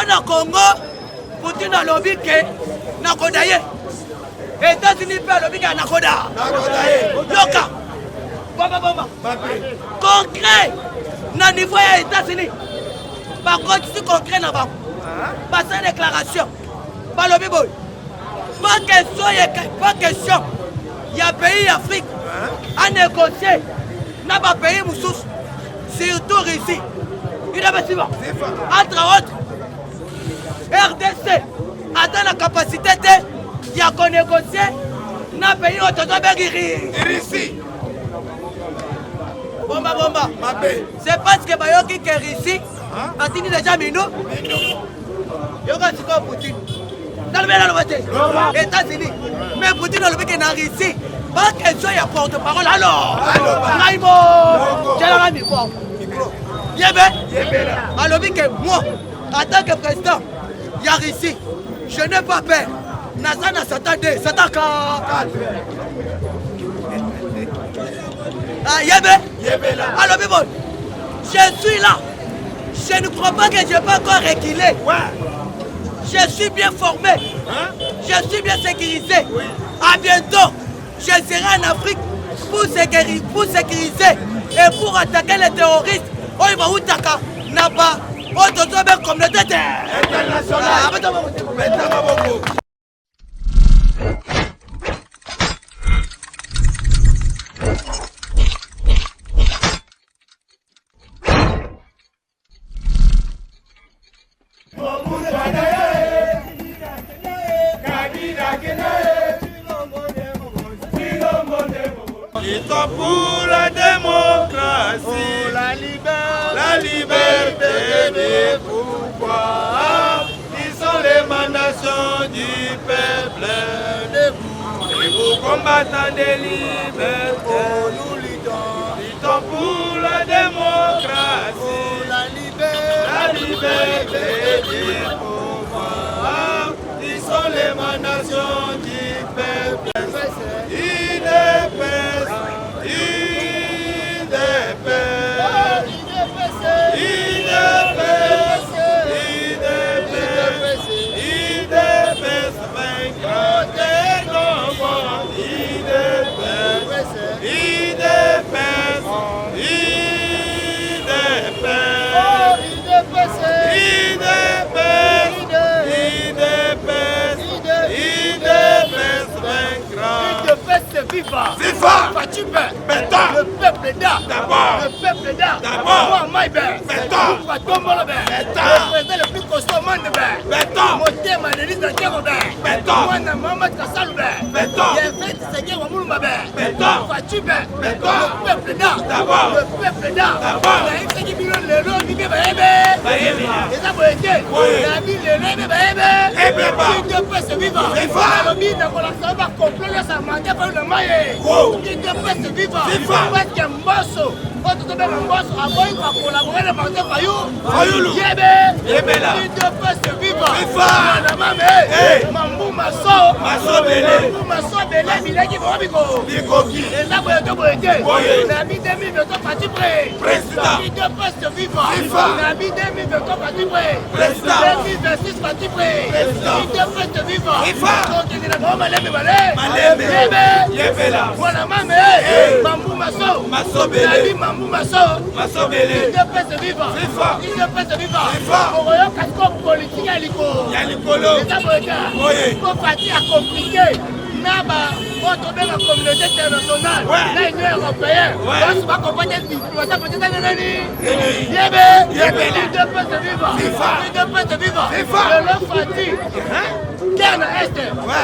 na Congo, Poutine a lobby que Nakodaye. États-Unis peut lobby que Nakoda. Yoka. Bomba. Concret. Na niveau des États-Unis. Par contre, si concret na ba. Pas une déclaration. Pas lobby boy. Pas question. Il y a pays Afrique à négocier. N'a pas pays Moussous. Surtout Russie. Il a bâti. Entre autres. RDC atteint la capacité de ya négocier na pays autour Russie. Bomba. C'est parce que Bayoki que Russie a tenu déjà Mino. Yoka Siko Poutine. Dans le même États-Unis. Mais Poutine a le que na Russie. Pas question ya porte-parole. Alors, Naïmo, j'ai la micro. Alors que moi, en tant que président, il y a ici, je n'ai pas peur. Nazana s'attendait, s'attaque. Alors, bon, je suis là. Je ne crois pas que je peux encore reculer. Je suis bien formé. Je suis bien sécurisé. À bientôt, je serai en Afrique pour sécuriser et pour attaquer les terroristes. Oh, il va où taka Naba. Oh, tu dois bien comme le tête international. Pour la démocratie, pour la liberté des pouvoirs, ils sont l'émanation du peuple debout, combattants des libertés, nous luttons pour la démocratie, la liberté des pouvoirs, ils sont l'émanation du peuple. Viva! Fatube! Le peuple d'A! Le peuple d'A! Moi, Maïbe! Fatombo le président le plus costaud au monde! Moté Manélis de Kéro! Moi, Maman Kassalou! Yévé Tsegé Wamoulma! Fatube! Le peuple d'A! Le peuple d'A! Naïf Tsegé Bilon le lot, Bibé Baébé! Les aboyés! Nabi le Lébé Baébé! Qui ne peut se vivre! Le bide de Colaxon va compléter sa mandat par le maillot! Qui ne peut se vivre! Parce que Mbosso! Quand tu te mets Mbosso, avant il va collaborer le mandat Fayou! Yébé! Qui ne peut se vivre! Mambou Masso Belé! Mambou Masso Belé, Bileki Borobiko! Les aboyés de Boyé! Nabi 2023 parti prêt! Qui ne peut se vivre! Nabi 2023 parti prêt! 2026 parti prêt! Qui ne peut se vivre! Donc il est là, Malé! Yébé! Voilà, Mambou Masso Belé! Mambou Masso Belé! Qui ne peut se vivre! Qui ne peut se vivre! Au royaume casco politique à l'Ikolo! Les aboyés! Il faut partir à compliquer! Naba, votre belle communauté internationale, l'Union européenne, on va accompagner le diplomatie peut-être à l'année. Yébé, il ne peut se vivre. Il ne peut se vivre. Le long Fati, Terre Est,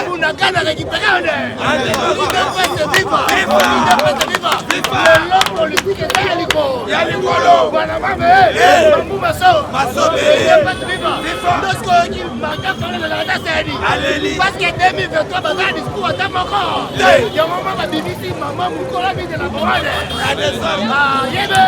pour n'a qu'à récupérer un air. Il ne peut se vivre. Il ne peut se vivre. Le long politique est à l'Ikolo. Voilà, Mambou Masso, il ne peut se vivre. Lorsqu'on dit, parce que 2023, on a un discours à Tamako. Il y a un moment à BBC, maman, Moukola, de la Borane. Yébé,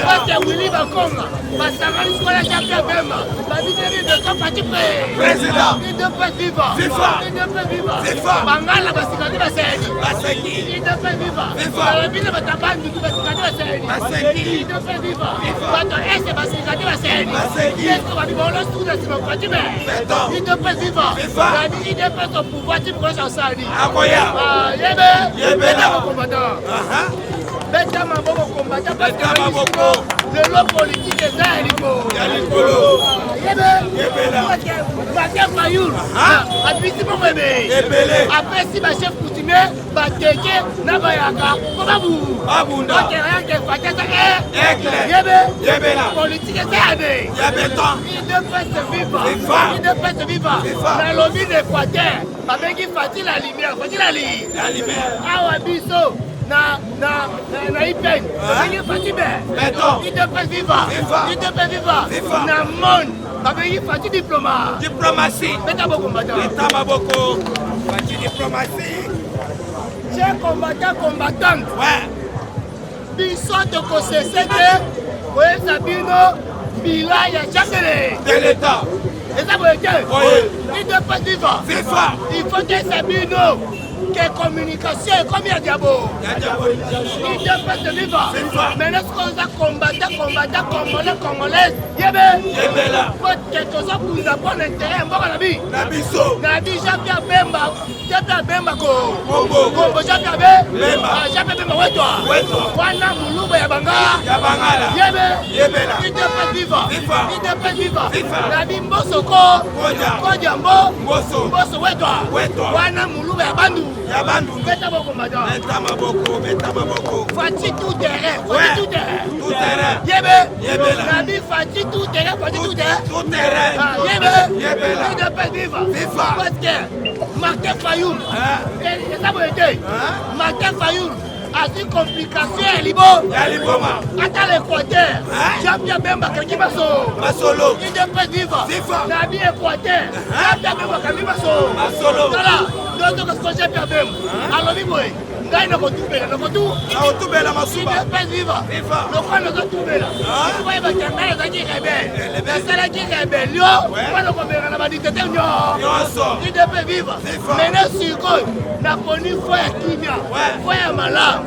parce que Willy Bakonga, parce que Mariscola, Capia Bema, la vidéo de son parti prêt. Président. UDPS viva. Viva. UDPS viva. Viva. Bangala basikati baseni. Baseki. UDPS viva. Viva. Balabina batabandi basikati baseni. Baseki. UDPS viva. Viva. Bato ese basikati baseni. Baseki. Yesu babibolo studa simokati be. Beton. UDPS viva. Viva. Nani UDPS au pouvoir tu prends en sali. Akoya. Yebe. Yebe Beta là. combattant. Beta maboko combattant. Beta maboko. Le politique est là, Eliko. Yalikolo. Yebe. Yebe là. Batia Fayoul. Abisi mon bébé. Ebele. Après si ma chef coutumier, Bateke, Nabayaka, Kobabu. Abunda. Ok, rien que Fatata Aigle. Yebe. Yebe là. Politique est là, Yabeton. il ne peut se vivre. Viva. Il ne peut se vivre. Viva. Dans le lobby d'Équateur, avec qui fait la lumière, fait la lumière. La lumière. Awa biso na ipen. Avec qui fait Beton. il ne peut vivre. Viva. Il ne peut vivre. Viva. Na monde. Avec qui fait diplôme. Diplomatie. Beta bon combattant. Beta maboko. Parti diplomatie. Chers combattants, combattantes. Ouais. Biso de Kosesete. Oye Sabino. Bila ya Chakele. De l'État. Et ça veut dire. Oui. Il ne peut vivre. FIFA. Il faut que Sabino, que communication est comme il y a diabo. Il ne peut se vivre. Maintenant, ce qu'on a combattu, congolais, Yebe là. faut quelque chose pour nous apprendre l'intérêt en bas de la vie. Nabiso. Nabi Jean-Pierre Bemba, Combo. Jean-Pierre Bemba, Wetwa. Wana Muluba Yabanga. Yabangala. Yebe là. Il ne peut vivre. Viva. Il ne peut vivre. Viva. Nabi Mbosoko. Koja. Kojambo. Mboso. Mboso Wetwa. Wetwa. Wana Muluba Yabandu. Yabandu. Beta bon combattant. Beta maboko. Beta maboko. Fati tout terrain. Ouais. Fati tout terrain. Tout terrain. Yebe. Yebe là. Nabi Fati tout terrain. Fati tout terrain. Tout terrain. Yebe. Yebe là. Il ne peut vivre. Viva. Parce que Martin Fayoum. Et ça veut dire. Martin Fayoum. A une complication à Libo. Yaliboma. Attends l'Équateur. Jean-Pierre Bemba Kaki Basso. Masolo. Il ne peut vivre. Viva. Nabi Équateur. Jean-Pierre Bemba Kaki Basso. Masolo. Voilà. Donc, ce que Jean-Pierre Bemba. Alors, Liboé. Ngai na kotubela na kotu Na otubela masuba. Il ne peut vivre. Viva. Le roi ne doit tubela. Tu vois, il va t'amener à qui rebelle. La salle qui rébellion. Pas le combien on a dit que t'es Nyonso. il ne peut vivre. Viva. Maintenant, sur quoi n'a connu foi à Kimia. Ouais. Foi à Malam.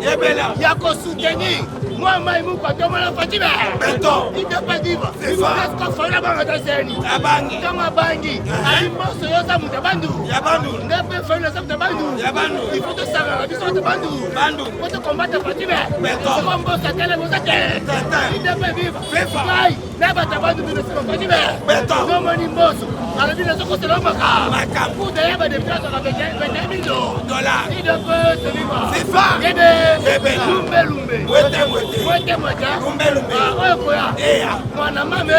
Yebe là. Il y a qu'à soutenir. Moi, Maïmou, quand on m'a fait Beton. il ne peut vivre. Viva. Est-ce qu'on fait la banque à Zéni? Abangi. Dans ma bangi. Ali Mosso, Yosa Moutabandou. Yabandu. Ne peut faire le sable de Bandou. Yabandu. Il faut te savoir la vision de Bandou. Bandou. Il faut te combattre Fatima. Beton. C'est comme Bossa, quelle est Bossa Tête. Tête. Il ne peut vivre. Viva. Aïe. N'a-pas ta Bandou de Fatima. Beton. Non, mon imbosso. Alors, il ne se cause le maca. Maca. Pour d'ailleurs, des places avec 21 000 $. Dollars. Il ne peut se vivre. Viva. Yebe. Yebe là. Lumbe, lumbe. Wete wete. Mwete mwete. Lumbe lumbe. Oyo koya. Eya. Mwana mame.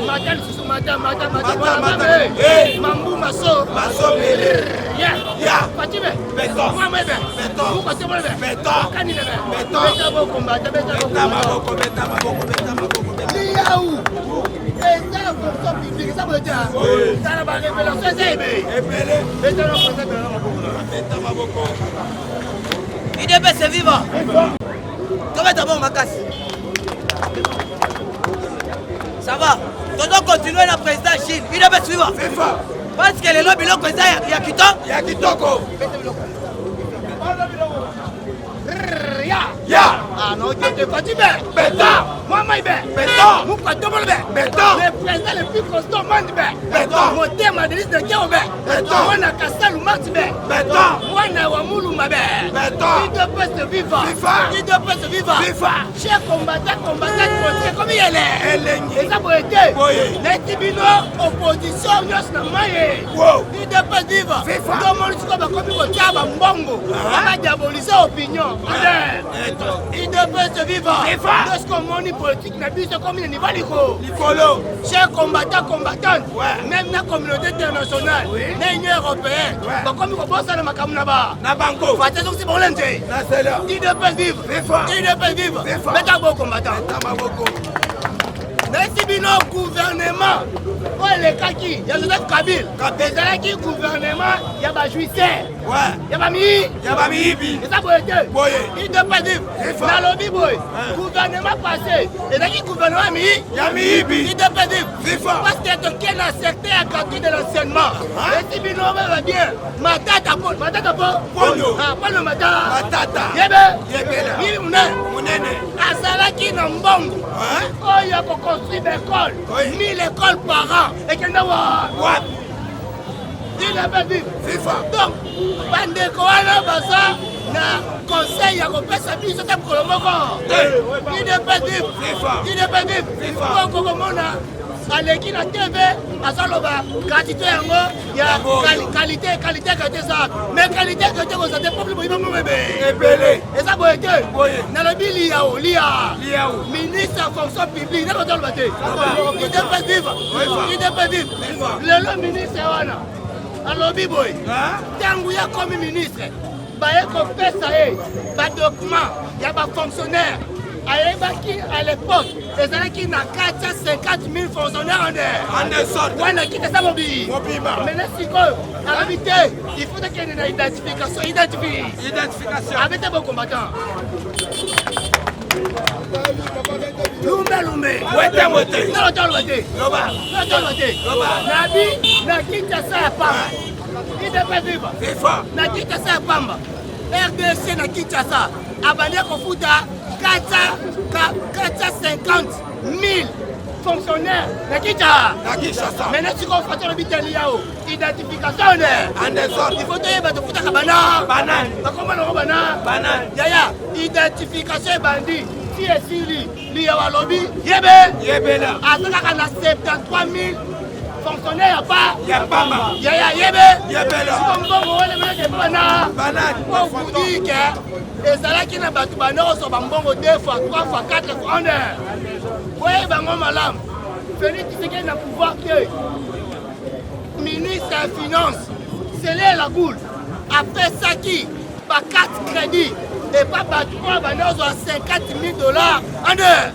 Mata lisusu mata. Mata, Mwana mata. mame. Mambu maso. Maso mele. Ya. Ya. Fatime. Beton. Mwame be. Beton. Mukwate mwame be. Beton. Kani be. Beton. Beta bo kombata. Beta bo Beta kombata. maboko. Beta maboko. Beta maboko. Liyaou. Eza la fonction publique. Ça veut dire. Ça la révélation. C'est aimé. Ebele. Beta no fonction. Beta maboko. Il devait se vivre. Comment d'abord ma casse? Ça va. Tu dois continuer la présidence Chine. Il devait suivre. FIFA. Parce que les lobbies locaux, il y a qui tombe. Yakitoko. Ya. Ya. Ah non, tu te fatigues. Beta. Moi, moi, ben. Beton. Mukwate mwame be. Beton. Le président le plus constant monde be. Beton. Moté Madrid de Kéo be. Beton. Mwana Kasalu Marti be. Beton. Mwana wa Muluma be. Beton. Il doit pas se vivre. Viva. Il doit pas se vivre. Viva. Chers combattants, contre comme il est. Elengi. Et ça pour été. Boye. Les tribunaux, opposition, nyos na maye. Wow. Il doit pas vivre. Viva. Dans mon discours, comme il faut dire, mbongo. On va diaboliser opinion. Il doit pas se vivre. Viva. Lorsqu'on monte politique, n'a plus comme il n'y va pas. Likolo. Chers combattants, combattantes, Ouais. même la communauté internationale, l'Union européenne, Ouais. comme il faut penser à la Makamnaba. Na banko. Fatez-vous si vous l'entendez. Na sela. Il ne peut vivre. Viva. Il ne peut vivre. Viva. Mais d'abord, combattant. Beta maboko. Merci bien gouvernement. Oh, les kaki, il y a Joseph Kabila. Kabila. Les qui gouvernement, il y a des juiciers. Yaba miyibi. Ça peut être. Il doit pas dire. Dans le Bible, gouvernement passé. Et dans le gouvernement miyibi. Il doit pas dire. Parce que tu as un secteur à côté de l'enseignement. Et si nous va bien, matata pour. Pas le matata. Yebe. Munene. Azalaki na mbongo. Il y a pour construire des écoles. 1000 écoles par an. Et qu'il y a il n'a pas dit. Donc, bandeko wana baza na conseil ya kopesa biso te pour le moko. Il n'est pas dit. Il n'est pas dit. Pour komona aleki na TV azaloba quantité yango ya qualité ça. Mais qualité ko ça te peuple boyiba mo bébé. Ebele. Et ça boyete. Na lobi liao. Ministre en fonction publique na ko tolba te. Il n'est pas dit. Il n'est pas dit. Le ministre wana alobi boy tangu ya comme ministre baye kopesa ba document ya ba fonctionnaire ayebaki à l'époque ezalaki na 450 000 fonctionnaires en dessous wana kita sa mobi maintenant sikoyo alobi te il faut qu'il y ait une identification avec des bons combattants. Lumbe. Wete. Non, Loba. Nabi, na Kinshasa ya Pamba. Il devait vivre. Na Kinshasa ya Pamba. RDC na Kinshasa. Abandé Kofuta 450 000 fonctionnaires na Kinshasa. Maintenant, si on fait le bitali yao, identification il faut te yeba de futa kabana. Banane. Yaya, identification bandi. Si et si li ya walobi yebe la azaka na 73 000 fonctionnaires ya Pamba yebe la si mbongo wale mele bana on vous dit que ezalaki na batu bana so bambongo 2 fois 3 fois 4 fois ouais bango malam Félix Tshisekedi na pouvoir que ministre des finances c'est la boule après ça qui par 4 crédits et pas battre à 50 000 $ en heure.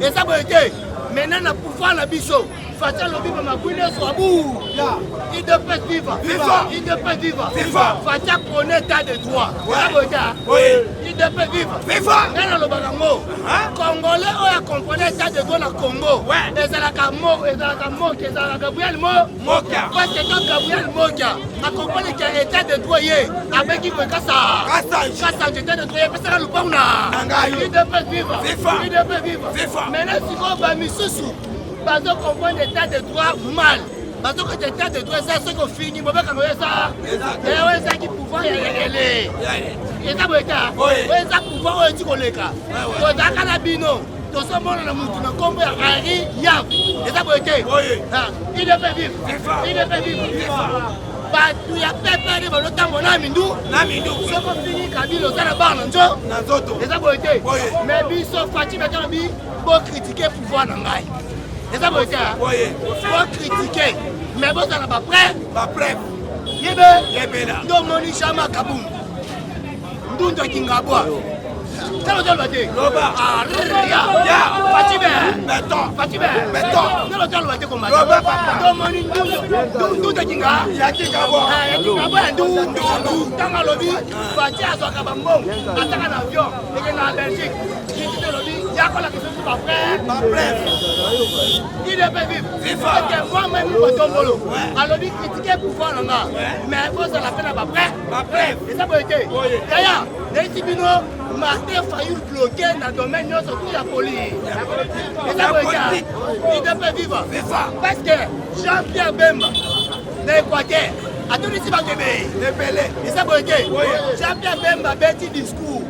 Et ça veut dire, maintenant, on a pouvoir la bicho. Fatia lobby ma couine soit bout. Il devrait vivre. Il devrait vivre. Fatia connaît état de droit. Il devrait vivre. Dans le barango. Congolais, on a compris état de droit dans le Congo. Et c'est la mort, et c'est la Gabriel Moka. Parce que dans Gabriel Moka, a compris qu'il y a état de droit avec qui peut ça. Kassa état de droit, parce que le pauna. Il devrait vivre. Il devrait vivre. Maintenant, si on va misoussou. Parce qu'on comprend l'état de droit mal. Parce que l'état de droit, c'est ce qu'on finit. On va ça. Et ça qui pouvoir y aller. Et ça va être. Ça pouvoir y aller. On va la bino. Tout ce monde dans le monde, on comprend Henri Yav. Et ça va être. Il devait vivre. Il devait vivre. Il y a pépé de le temps on a mindou. Ce qu'on finit Kabila dans la barre et ça va être. Mais biso Fatima Kambi pour critiquer pouvoir n'angai. Et ça veut dire, faut critiquer, mais vous n'êtes pas prêt. Yebe, Domoni Chama Kaboum, Ndundo Kingabwa. Ça veut dire, Fatibé, non, le combat. Domoni Ndundo Kingabwa, Ndundo, Tangalobi, Fatia Zokabambo, attaque un avion, et en Belgique, qui dit le lobby, il y a quoi la question pas prêt. Il est pas vivre. Parce que moi-même, je suis tombolo. Alors, il critique le pouvoir, mais vous avez la peine à pas prêt. Et ça peut être. D'ailleurs, les Tibino, Martin Fayou bloqué dans le domaine, surtout la police. Et ça peut être. Il doit pas vivre. Parce que Jean-Pierre Bemba, l'Équateur, a tout ici par bébé. Et ça peut être. Jean-Pierre Bemba, petit discours.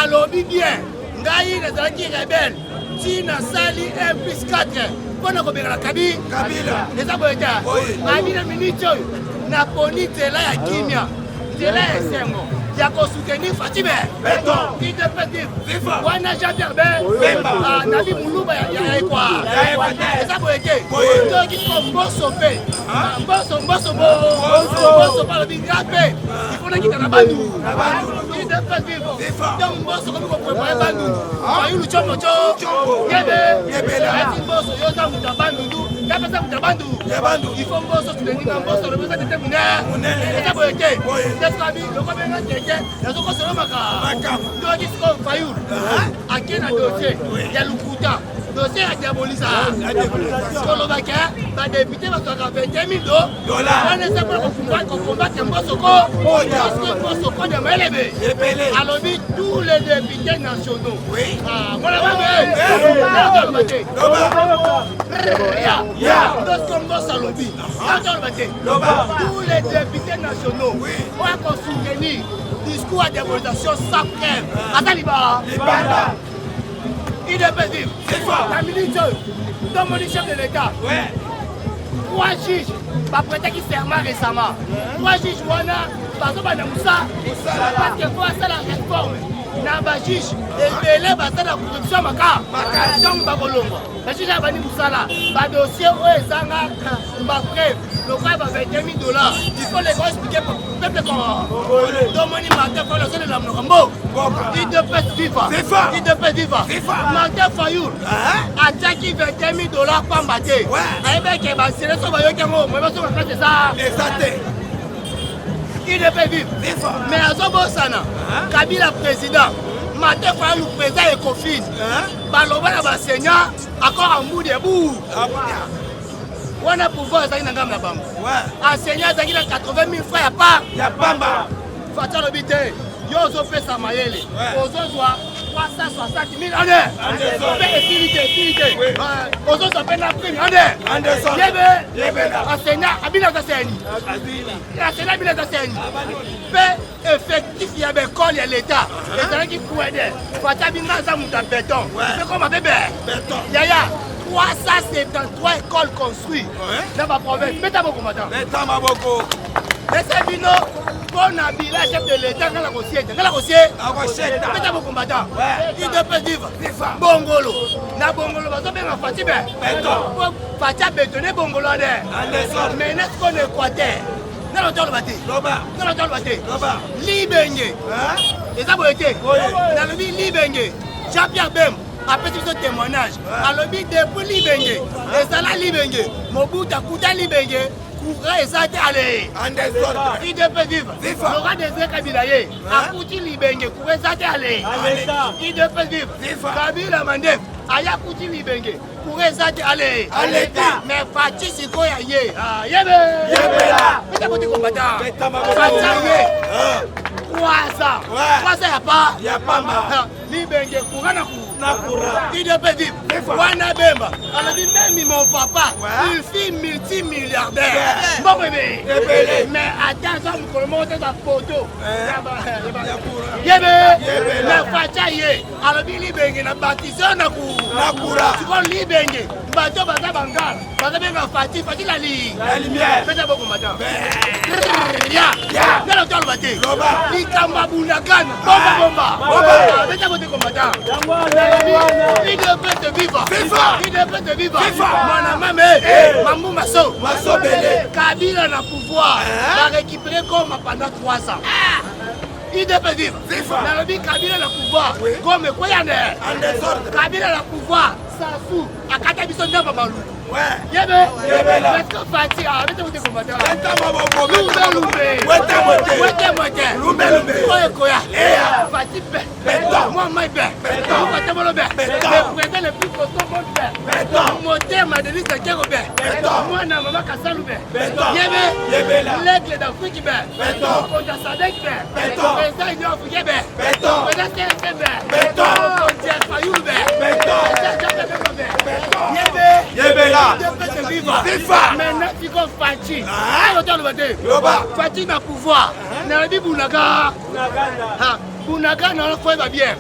Alors, bien. Ngaï les alaki rebelles, Tina Sali 1+4, pour nous la Kabila. Les aboyata, Amina Minito, Napoli, Tela ya Kimia, Tela ya Sengo, Yako soutenir Fatibé, il te peut dire, Wana Jean-Pierre Bemba, Nabi Moulouba, Yaekwa, les aboyata, qui sont Bosso, Bosso, par le Bigapé, il faut qu'il y ait un bandou. idps vivre donc mboso komi koprépare bandundu fayulu chombo yebe mboso yoza muta bandundu yapesa muta bandu il faut mboso tudeninga mboso lepesa tete munene eza boye te teskabi lokobenga tete nazokosolomaka ndoki siko fayulu ake na dossier ya lukuta dossier ya diabolisa kolobake badepute bazwaka 21 000 wana eza mpona kokombate mbosoko mbosoko de maelebe alobi tous les députés nationaux mwana bambe te ndosko mboso alobi atoloba te tous les députés nationaux oya kosoutenir discours à diabolisation sans crève ata libala IDP vivre. La milice, dans mon chef de l'État. 3 juges, pas prêté qui serment récemment. 3 juges, voilà, parce que parce qu'il faut faire la réforme. Naba juge, et les batailles de corruption, donc Babolongo. Le juge a venu Moussala, ba dossier où ils ont ma preuve. Le cas va 22 000 $. Il faut les expliquer pour le peuple comment. Domoni Martin pour le seul de la Mourambo. IDP vivre. Martin Fayoul attaque 21 000 $ par matin. Avec les bassinets, ça va y avoir mais pas sur la place ça. IDP vivre. Mais à Zobosana, Kabila président. Martin Fayoul président et confine. Baloba na basenya encore en bout de bout. On a pouvoir ça na ngam na bamba. Enseignant ça 80 000 francs ya pamba. Fata lobite yo zo pesa mayele. Ozo zwa 360 000 année. Utilité. Ozo zo pena prime année. Yebe enseignant abina kaseni. Enseignant abina kaseni. Pe effectif ya be école ya l'état. Et ça qui pour aider. Fata binga za muta béton. C'est comme bébé. Béton. Yaya 373 écoles construites dans ma province. Mettez mon combattant. Laissez Bino, bon habillé, chef de l'État, dans la Rossier. Mettez mon combattant. Il peut vivre. Bongolo. Na Bongolo, vous avez un fatigué. Fatia bétonné Bongolo. Mais n'est-ce qu'on est Équateur? Dans le temps de bâtir. Libéné. Et ça vous été. Dans le vie Libéné. Jean-Pierre Bem. Après ce témoignage, alors depuis Libenge, et ça là Libenge, Mobuta Kouta Libenge, Koura et ça allé. Il devait vivre. Laurent Désiré Kabilaye, Akouti Libenge, Koura et ça allé. Il devait vivre. Kabila Mandef, Aya Kouti Libenge, Koura et ça allé. Mais Fatih Sikoya Yé, Yébé, mais t'as pas de combattant. Fatih Yé, Croisa, y a pas. Libenge, Koura na Koura. Il devait vivre. Wana Bemba. Alors dit même mon papa, il fit multimilliardaire. Bon bébé. Mais attends, on peut monter sa photo. Yébé. Mais Fachaye. Alors dit Libenge na baptisé na Koura. Tu vois Libenge. Bateau Baza Bangal. Baza Benga Fatih la ligne. La lumière. Faites beaucoup madame. Ya. Nalo tolo bate. Likamba Bunagana. Bomba. Faites beaucoup combattant. Il devait te vivre. Mon amame, Mamou Masso Belé. Kabila na pouvoir. Va récupérer comme pendant 3 ans. Il devait vivre. Dans le but, Kabila na pouvoir. Comme quoi y en a. Kabila na pouvoir. Sassou. Akata biso ndamba malu. Yebe. Est-ce que Fatih a arrêté de combattre? Lumbe. Koya. Fatih moi maïbe. Fatih molobe. Le président le plus costaud monde. Moteur Madeline Sakerobe. Moi na maman Kassalube. Yebe. L'aigle d'Afrique be. Konda Sadek be. Président Union africaine be. Président CFB be. Konda Fayoul be. Yebe là. Maintenant, tu vas Fatih. Fatih n'a pouvoir. N'a Bounaga. Bounaga n'a pas bien.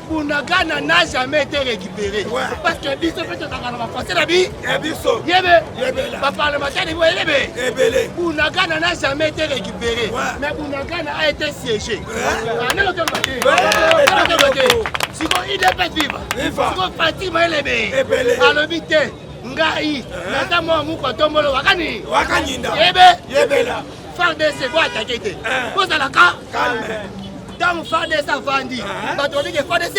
Bounaga n'a jamais été récupéré. Parce que Bisso fait un français la vie. Yebe. Parlementaire de Bounaga n'a jamais été récupéré. Mais Bounaga a été siégé. Si il est pas vivre. Si Fatih m'a élevé. À l'hôpital. Ngai, natamo muko tombolo wakani. Yebe la. Faire de ce bois attaqué. Pose la calme. Tant FARDC avandi, bateau que FARDC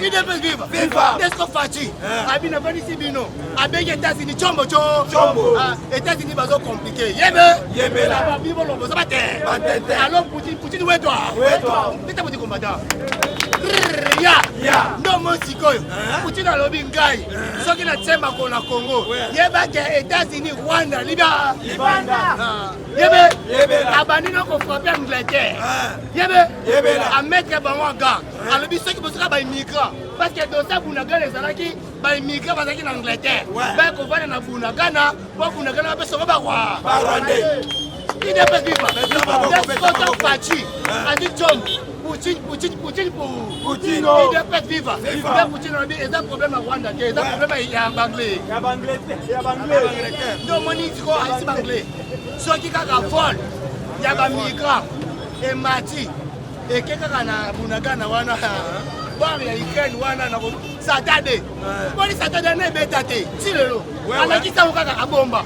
il devait vivre. Qu'est-ce qu'on fait? Abina vani si bino. Avec les États-Unis, chombo. États-Unis bazo compliqué. Yebe. La ba bibo lo boza bate. Alors Poutine où est toi? T'es pas combattant. Ya. Non mon sikoyo. Poutine a lobi ngai. Ce qui na tsemba ko na Congo. Yeba que États-Unis, Rwanda, Libya. Yebe. Abani no ko frapper Angleterre. Yebe. A mettre bango en garde. Alors ceux qui sont les immigrants, parce que dans ça, Bunagana, les immigrants vont en Angleterre. Ben, qu'on va dans Bunagana, pour Bunagana, on va voir. Il n'est pas vivant. C'est ce qu'on parti. A dit John, Poutine. Il n'est pas vivant. Poutine a dit, il y a un problème à Rwanda, il y a un problème à Banglais. Donc, mon dit, c'est Banglais. Ceux qui ont vol, il y a des migrants. Et Mati. Et quelqu'un a Bunagana wana bon ya Ukraine wana na Saturday bon Saturday na betate silelo ala kita ukaka abomba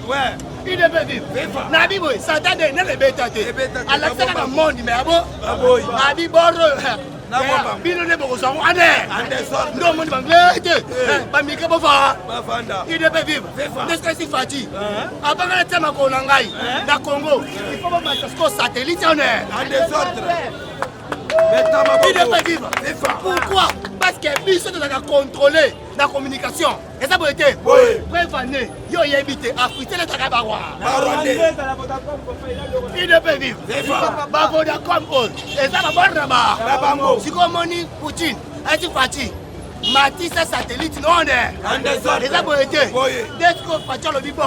il devait vivre na bibo Saturday na betate ala saka monde mais abo abi borro na bomba bino ne boko so ane ndo monde banglete ba mika bova il devait vivre n'est-ce que c'est fati abanga na tema ko na ngai na Congo il faut pas mettre satellite on est en désordre. Il n'est pas vivre. Pourquoi? Parce que Bisso doit contrôler la communication. Et ça peut être. Prévenez. Yo y habite. Afrique le Takabawa. Il ne peut vivre. Baboda comme eux. Et ça va voir là-bas. Si comme on dit Poutine, est-ce parti? Matisse satellite non est. Et ça peut être. Dès qu'on fait le bibo.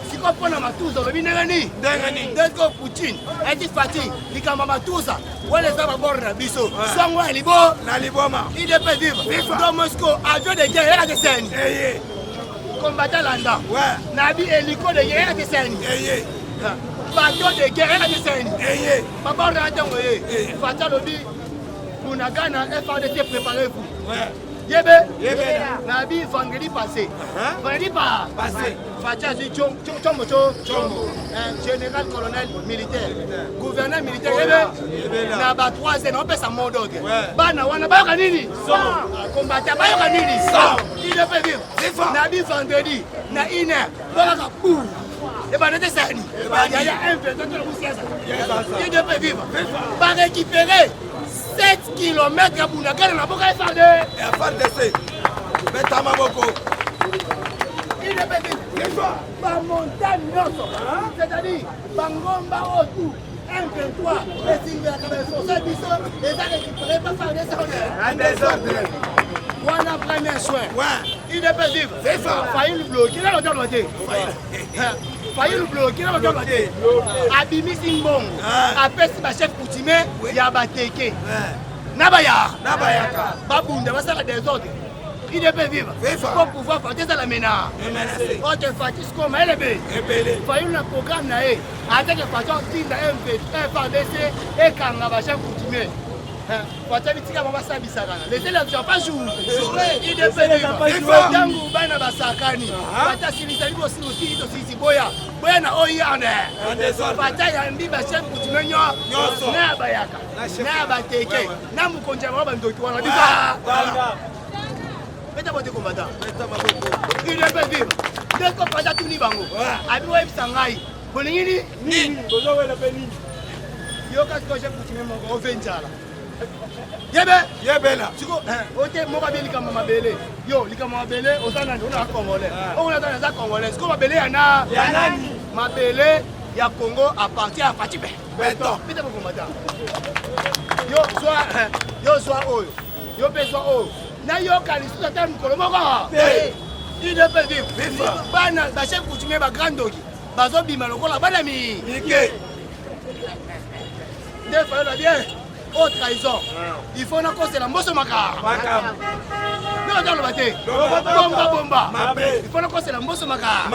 Si on prend ma touze, on vient nani. Dès qu'on Poutine, est-ce parti? Il quand ma touze. Ouais les hommes à bord de Bisso. Soit moi libo, na liboma. Il est pas vivre. Dans Moscou, avion de guerre, il y a des scènes. Combattant l'anda. Nabi hélico de guerre, il y a des scènes. Bateau de guerre, il y a des scènes. Papa Randangoye, Fata Lobi, Bunagana, FARDC, préparez-vous. Yebe, Nabi vendredi passé. Vendredi passé. Fatia Chombo, général colonel militaire, gouverneur militaire, n'a pas 3 ans, on peut s'en mot d'ordre. Bana, on n'a pas gagné. Combattant, pas gagné. Il ne peut vivre. Nabi vendredi, na une heure, voilà pour. Et ben, il y a un peu de il ne peut vivre. Pas récupérer 7 km à Bunagana, on n'a pas FARDC. Il ne peut vivre. Par montagne, c'est-à-dire, Bangomba autour, 1,23, et s'il y a un Bisso, et ça récupéré par FARDC. On a pris un soin. Il ne peut vivre. C'est ça. Failli le bloquer. Il a le bloqué. Failli le bloquer. Il a le bloqué. Abimi Simbong. Après, si ma chef coutumier, il y a Bateke. Nabaya. Babounda, va faire des ordres. Il ne peut vivre. Pour pouvoir faire ça la ménage. Autre fatigue, comme elle est belle. Failli le programme, avec la façon de un FARDC et quand on va chef coutumier. Laissez les gens pas jouer. Il ne peut vivre. Tangu bana basakani. Pata silisali aussi aussi boya. Boya na oyane. Pata yandi ba chef kutumenyo. Na bayaka. Na bateke. Na mukonja ba ndoki wana bisa. Meta bote combattant. Il ne peut vivre. Dès qu'on pata tout ni bango. Abi wa sangai. Bolingini ni. Bozo wela peni. Yo kasko chef kutumenyo ko venjala. Yebe là. Siko, ote moka be likama mabele. Yo, likama mabele, osana ndo na Congolais. On a dans ça Congolais. Siko mabele yana nani? Mabele ya Congo à partir à Fatibe. Beton. Pita ko combattant. Yo soit oyo. Yo besoin oyo. Na yo kalisu ta mukolo moko. Il ne peut vivre. Bana ba chef coutumier ba grand doki. Bazo bima lokola bana mi. Mike. Deux fois là bien. Autre trahison. Il faut encore c'est la mbosso maka. Non, dans le bateau. Bomba. Il faut encore c'est la mbosso maka.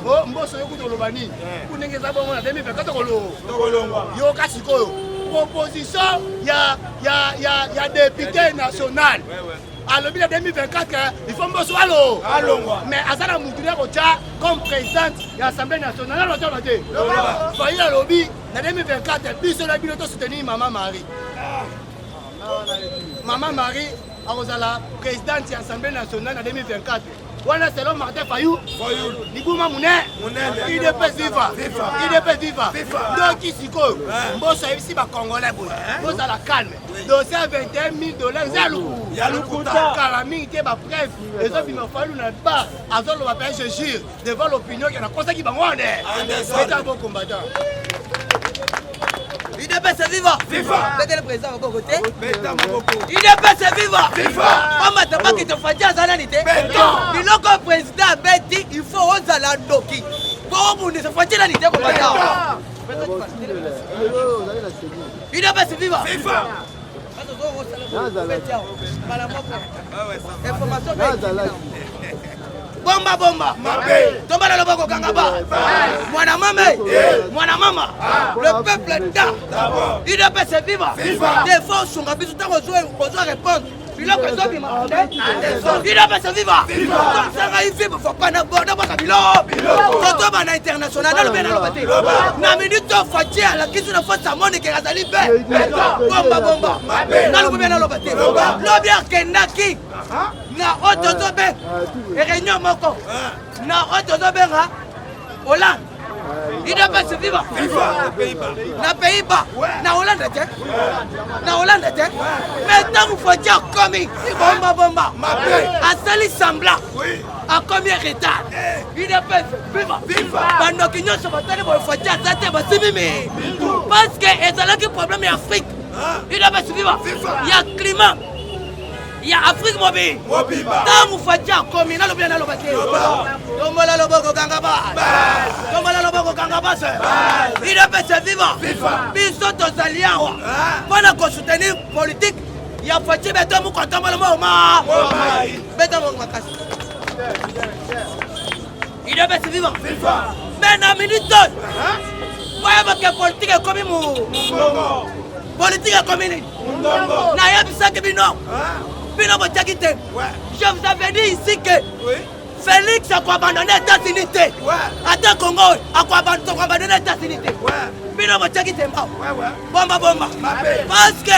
Oh, mbosso yo kuto lobani. Kunengeza bongo na demi pe katokolo. Yo kasiko. Proposition, il y a député national. alobi na 2024 il faut mboso alo mais azala mutune kocha comme présidente de l'Assemblée nationale na loto te fayi alobi na 2024 biso na bino to soutenir maman Marie akozala présidente de l'Assemblée nationale en 2024 wana selon Martin Fayou Libuma Mounet IDP viva donc ici mboso ici ba congolais boy la calme dossier $21,000 Yalukuta Kalami te ba bref les hommes me fallu na ba azolo ba je jure devant l'opinion qui na conseil qui ba ngone c'est un bon combattant. IDP c'est vivant. Mettez le président au côté. IDP c'est vivant. On m'a dit que tu fais à Zananité. Il a comme président dit il faut aux Alandoki. Pour vous ne se faites pas l'idée comme ça. IDP c'est vivant. Bomba tomba la loboko kangaba mwana mama le peuple d'abord il doit se vivre des forces sont rapides tant qu'on répondre il doit se vivre comme ça va y vivre faut pas na border pas bilo toto bana international na lobena lobate na minute fatia la kisu na force monde ke azali be bomba na lobena lobate lobia kendaki na otozobe réunion moko na otozobenga Hollande il doit pas se vivre na Pays-Bas na Hollande mais tant vous faut dire comme bomba asali semblant à combien retard il doit pas se vivre pendant que nous sommes en train de faire ça c'est parce que c'est là que problème en Afrique il doit pas se vivre il y a climat il y a Afrique mobile. Tant vous faites un communal ou bien à l'obété. Tombola loboko kangaba. Il est passé vivant. Biso tozalia. Pendant qu'on soutenir politique, il y a fait beto mu kontomba le moma. Beto mu makasi. Il est passé vivant. Mais na minute. Voyez que politique est comme politique est comme na yabisa ke bino. Je vous avais dit ici que Félix a abandonné les États-Unis. Attends Congo, a abandonné les États-Unis. Bomba. Parce que,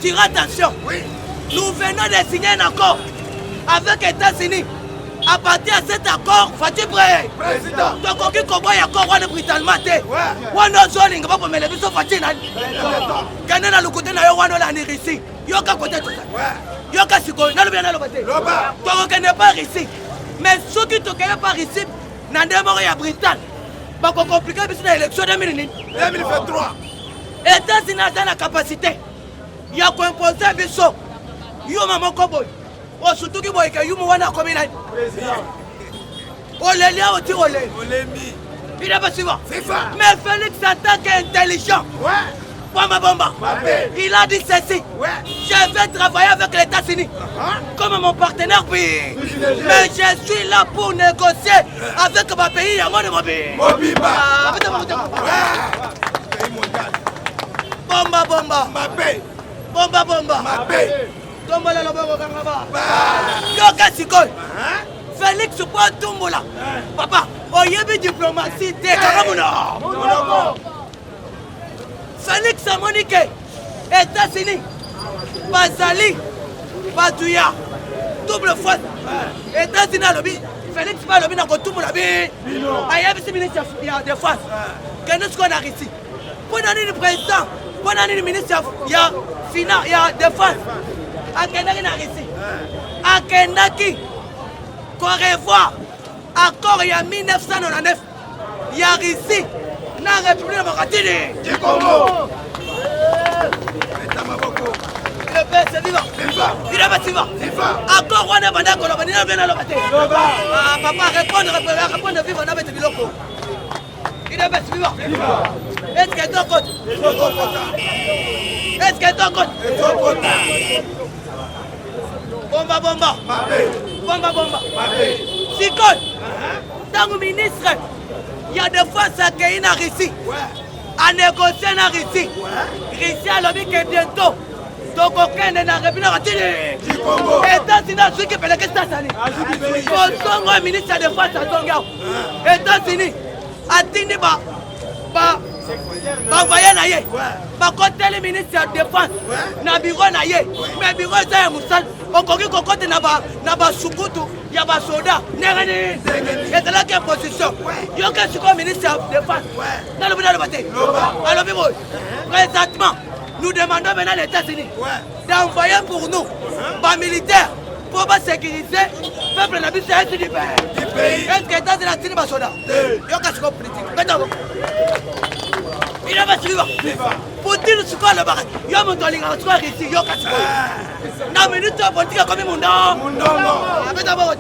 tire attention, nous venons de signer un accord avec les États-Unis. À partir de cet accord, Fatih Bré, donc qui combat l'accord de Britannique, on a zoning, on va me lever sur Fatih. Quand on a le côté de la Russie, il y a un côté tout ça. Yoka siko, n'a le bien à l'obété. Toi, on n'est pas ici. Mais ceux qui ne sont pas ici, n'a pas à Britannique. Pas compliqué, mais c'est l'élection de 2023. États-Unis ont la capacité. Il y a quoi imposer à Bissot. Yo maman Koboy. Oh, surtout qui boy, que you m'ouana comme il a. Oh, les liens au tir au lait. Il n'est pas suivant. Mais Félix attaque intelligent. Bomba. Il a dit ceci. Je vais travailler avec les États-Unis comme mon partenaire pays. Mais je suis là pour négocier avec ma pays. Bomba. Tombola loboko kangaba. Yoka sikol. Félix pas tombola. Papa, oyebi diplomatie te karamuna. Félix a moniqué États-Unis, Bazali, Badouya, double fois. États-Unis a lobby, Félix pas lobby n'a pas tout le monde. Il y a des ministres de défense. Qu'est-ce qu'on a ici? Pour donner le président, pour donner le ministre, il y a finance, il y a défense. À Kenaki n'a ici. À Kenaki, qu'on revoit, accord il y a 1999, il y a ici. La République démocratique du Congo. Le père c'est vivant. Il est vivant. Encore on est bandé qu'on a venu à l'obété. Papa répondre vivant on a mis biloko. Il est vivant. Est-ce que ton compte? Est-ce que ton compte? Bomba. Sikol. Dans le ministre. Il y a des fois ça qui est en Russie. À négocier en Russie. Russie a lobby que bientôt. tokokende na république atini États-Unis azwiki peleke États-Unis kosongo ministre ya défense azongi awa États-Unis atindi bavoye na ye bakoteli ministre ya défense na biro na ye mais biro eza ya mosala okoki kokota na basukutu ya basoda ndenge nini ezalaki imposition yoka sikoyo ministre ya défense nalobi naloba te alobi boye présentement nous demandons maintenant les États-Unis d'envoyer pour nous bamilitaire pour sécuriser peuple na biso esi du pays est-ce que États-Unis atini basoda yoka sikoyo politique betabo il va suivre. Poutine sikoyo alobaka yo moto alingaka sikoyo Russie yoka sikoyo na minute ya politique akomi mundongo betabo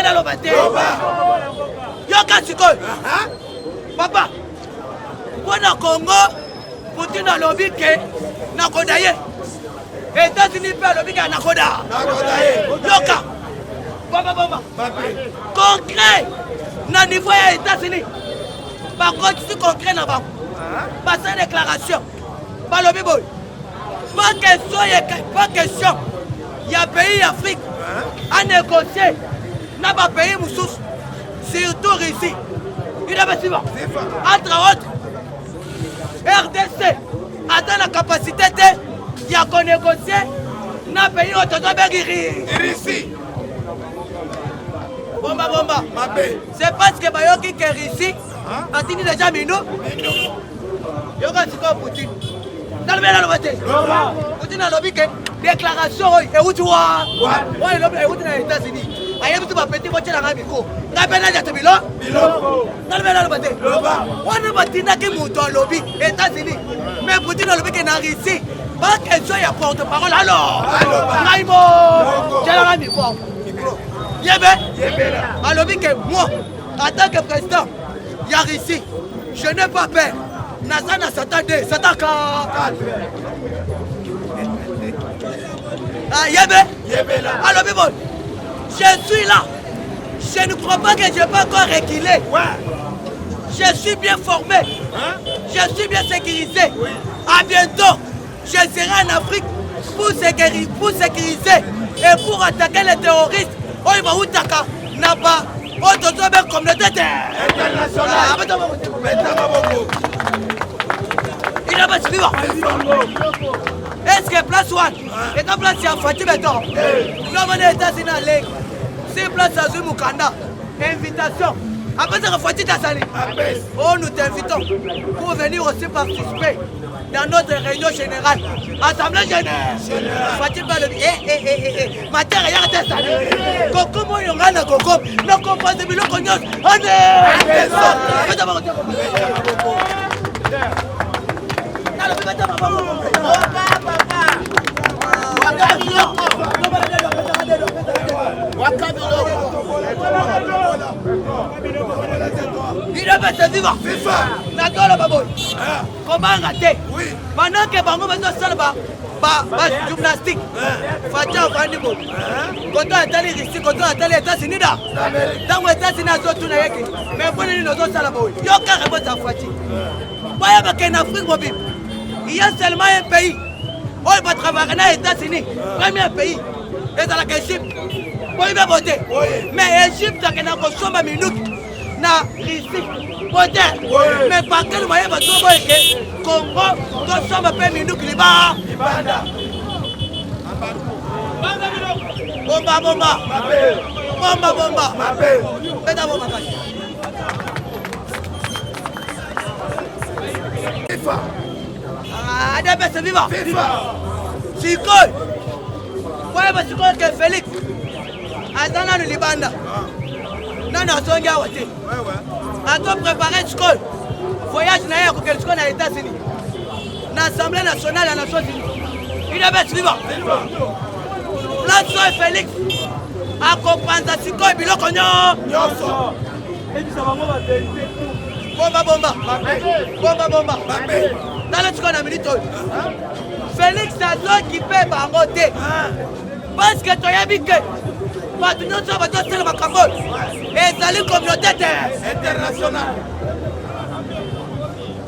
naloba te yoka sikoyo papa mpona Congo Poutine alobi ke nakoda ye États-Unis mpe alobi ke nakoda yoka bomba concret na niveau ya États-Unis bakotisi concret na bango basa déclaration balobi boye pas question ya pays Afrique à négocier na ba pays mosusu surtout Russie inabasiba entre autres RDC ata na capacité te ya konégocier na pays ototobengi Russie bomba c'est parce que bayoki ke Russie atini déjà mino yoka sikoyo Poutine nalobi naloba te Poutine alobi ke déclaration oyo euti oyo euti na États-Unis ayebi tu bapeti botyelanga miko ngai mpe naja te biloko nalobi naloba te wana batindaki moto alobi États-Unis mais Poutine alobi ke na Russie bakestion ya porte-parole alors ngai mo tyelanga miko yebe alobi ke moi en tant que président ya Russie je n'ai pas peur naza na Satan 2 Satan 4 alobi bon je suis là je ne crois pas que je peux encore reculer je suis bien formé je suis bien sécurisé à bientôt je serai en Afrique pour sécuriser et pour attaquer les terroristes oyo bautaka na ba oyo tozobe communauté internationale inaba suiva est-ce que place one eta place ya Fati Beton nomone États-Unis aleki si place azwi mukanda invitation apesaka Fati tasali oh nous t'invitons pour venir aussi participer dans notre réunion générale assemblée générale Fati balobi matière ya tasali koko moyo ngana koko na kompoze biloko nyonso il va se vivre nakolo baboy komanga te pendant que bango bazosala ba gymnastique fatia vandi bo koto atali Russie koto atali États-Unis da ntango États-Unis azotuna yeke mais mpona nini ozosala boye yoka rebota Fati baya bakende Afrique mobile il y a seulement un pays oyo batravaille na États-Unis premier pays ezalaka Égypte boyibe bote mais Égypte akenda kosomba minuki na Russie bote mais par quel moyen batombo eke Congo tosomba mpe minuki libanda bomba beta bomba kasi adepese viva sikoyo boyeba sikoyo ke Félix aza nanu libanda nanu azongi awa te azoprépare sikoyo voyage na ye akokende sikoyo na États-Unis na assemblée nationale ya Nations Unies idebese viva place oyo Félix akopanza sikoyo biloko nyonso bomba tala sikoyo na minute oyo Félix azokipe bango te parce que toyebi ke bato nyonso bazosala makambo ezali communauté international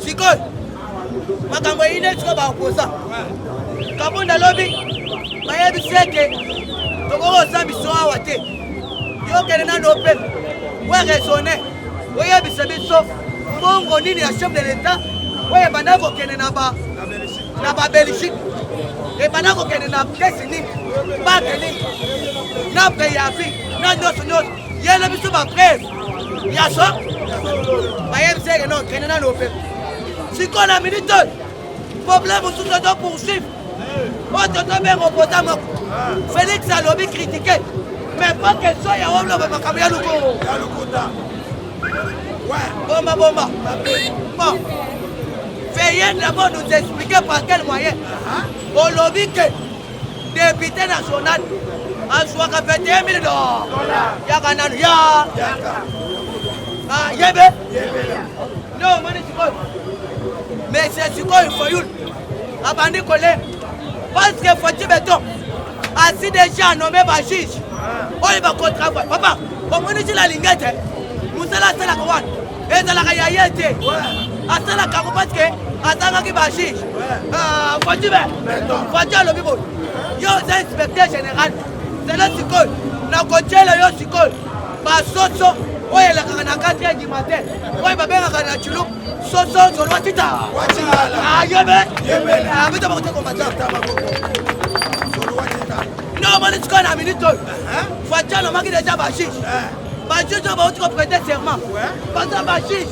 sikoyo makambo ine sikoyo baoposa kabunda lobi bayebisi ete tokokosa biso awa te yokende nano mpe weresone oyebisa biso mbongo nini ya chef de l'état oyebanda kokende na babelgique ebanda kokende na kesi nini bake nini na pays ya afrique na nyonso nyonso yele biso bapreve yaso bayebisi eke no kende nano mpe sikoyo na minute oyo problème mosusu ezo poursuivre oyo tozobenga opota moko félix alobi critiqué mais pas question ya oloba makambo ya lukuta bomba bon veuillez d'abord nous expliquer par quel moyen olobi que député national azwaka 21 000 $. Yaka nanu ya yebe no mani sikoyo mais c'est sikoyo foyul abandi kole parce que Fati Beton assis déjà nommé bajuge oyo bakontravoie papa omonisi la lingete musala asalaka wana ezalaka ya ye te asalaka ngo parce que atangaki bajuge Fati alobi boye yo oza inspecteur général selo sikoyo nakotiela yo sikoyo basoso oyo elekaka na 4 du matin oyo babengaka na chiluk soso zolwa tita yebe abita bakote kombataka non moni sikoyo na minute oyo Fati alobaki deja bajuge oyo bauti koprêter serment baza bajuge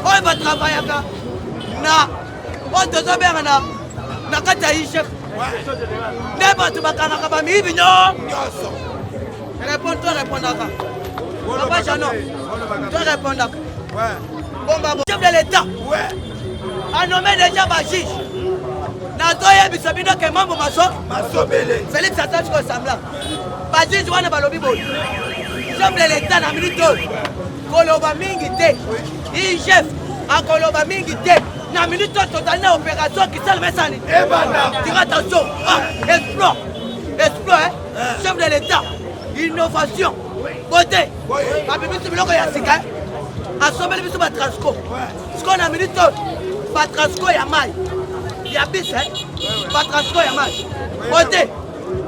oyo batravaillaka na oyo tozobenga na kati ya ichef nde bato bakangaka bamiyibi nyonso répondaka papa jano to répondaka bomba chef de l'état a nommé déjà bajuge nazoyebisa bino ke mambo masobele félix atandi kosambla bajuge wana balobi boye chef de l'état na minute oyo koloba mingi te chef akoloba mingi te na minute oyo tozali na opération kisalema esani tira attention exploit chef de l'état innovation bote babimisi biloko ya sika asombeli biso batransco sikoyo na minute oyo batransco ya mai ya bis batransco ya mai bote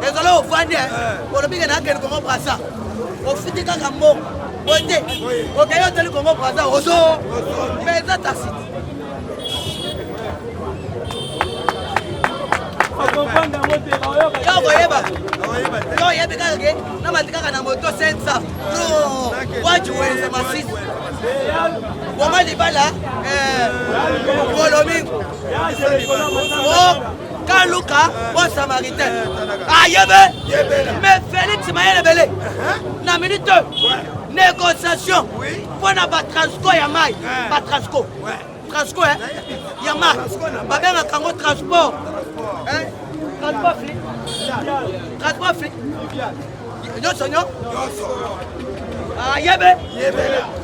ezali ofandi olobike nakende kongo brasa ofiti kaka mbongo bote okei oteli kongo brasa ozo mais eza tasite yokoyeba yoyebi kaka ke na mati kaka na moto 500 wajiwenza masisi boma libala kolomingo kaluka bon samaritain ayebe mais félix mayelebele na minute négociation mpona batransco ya mai batransco ya mai babengaka yango transport fli nyonso ayebe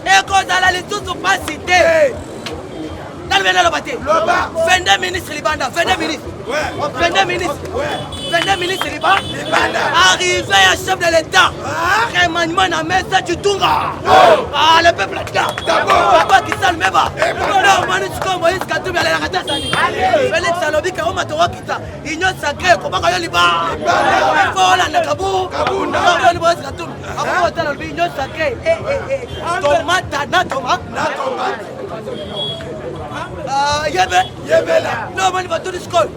ekozala lisusu pasi te talibele aloba te 22 ministre libanda 22 ministre libanda arrivé à chef de l'état remaniement na mesa Chitunga le peuple attend papa kisal meba non mani siko Moïse Katumbi alelaka te sani Félix alobi ke oma tokokita union sacrée kobaka yo liba fo olanda kabu non Moïse Katumbi akokotala alobi union sacrée tomata na yebela non mani batuni sikoyo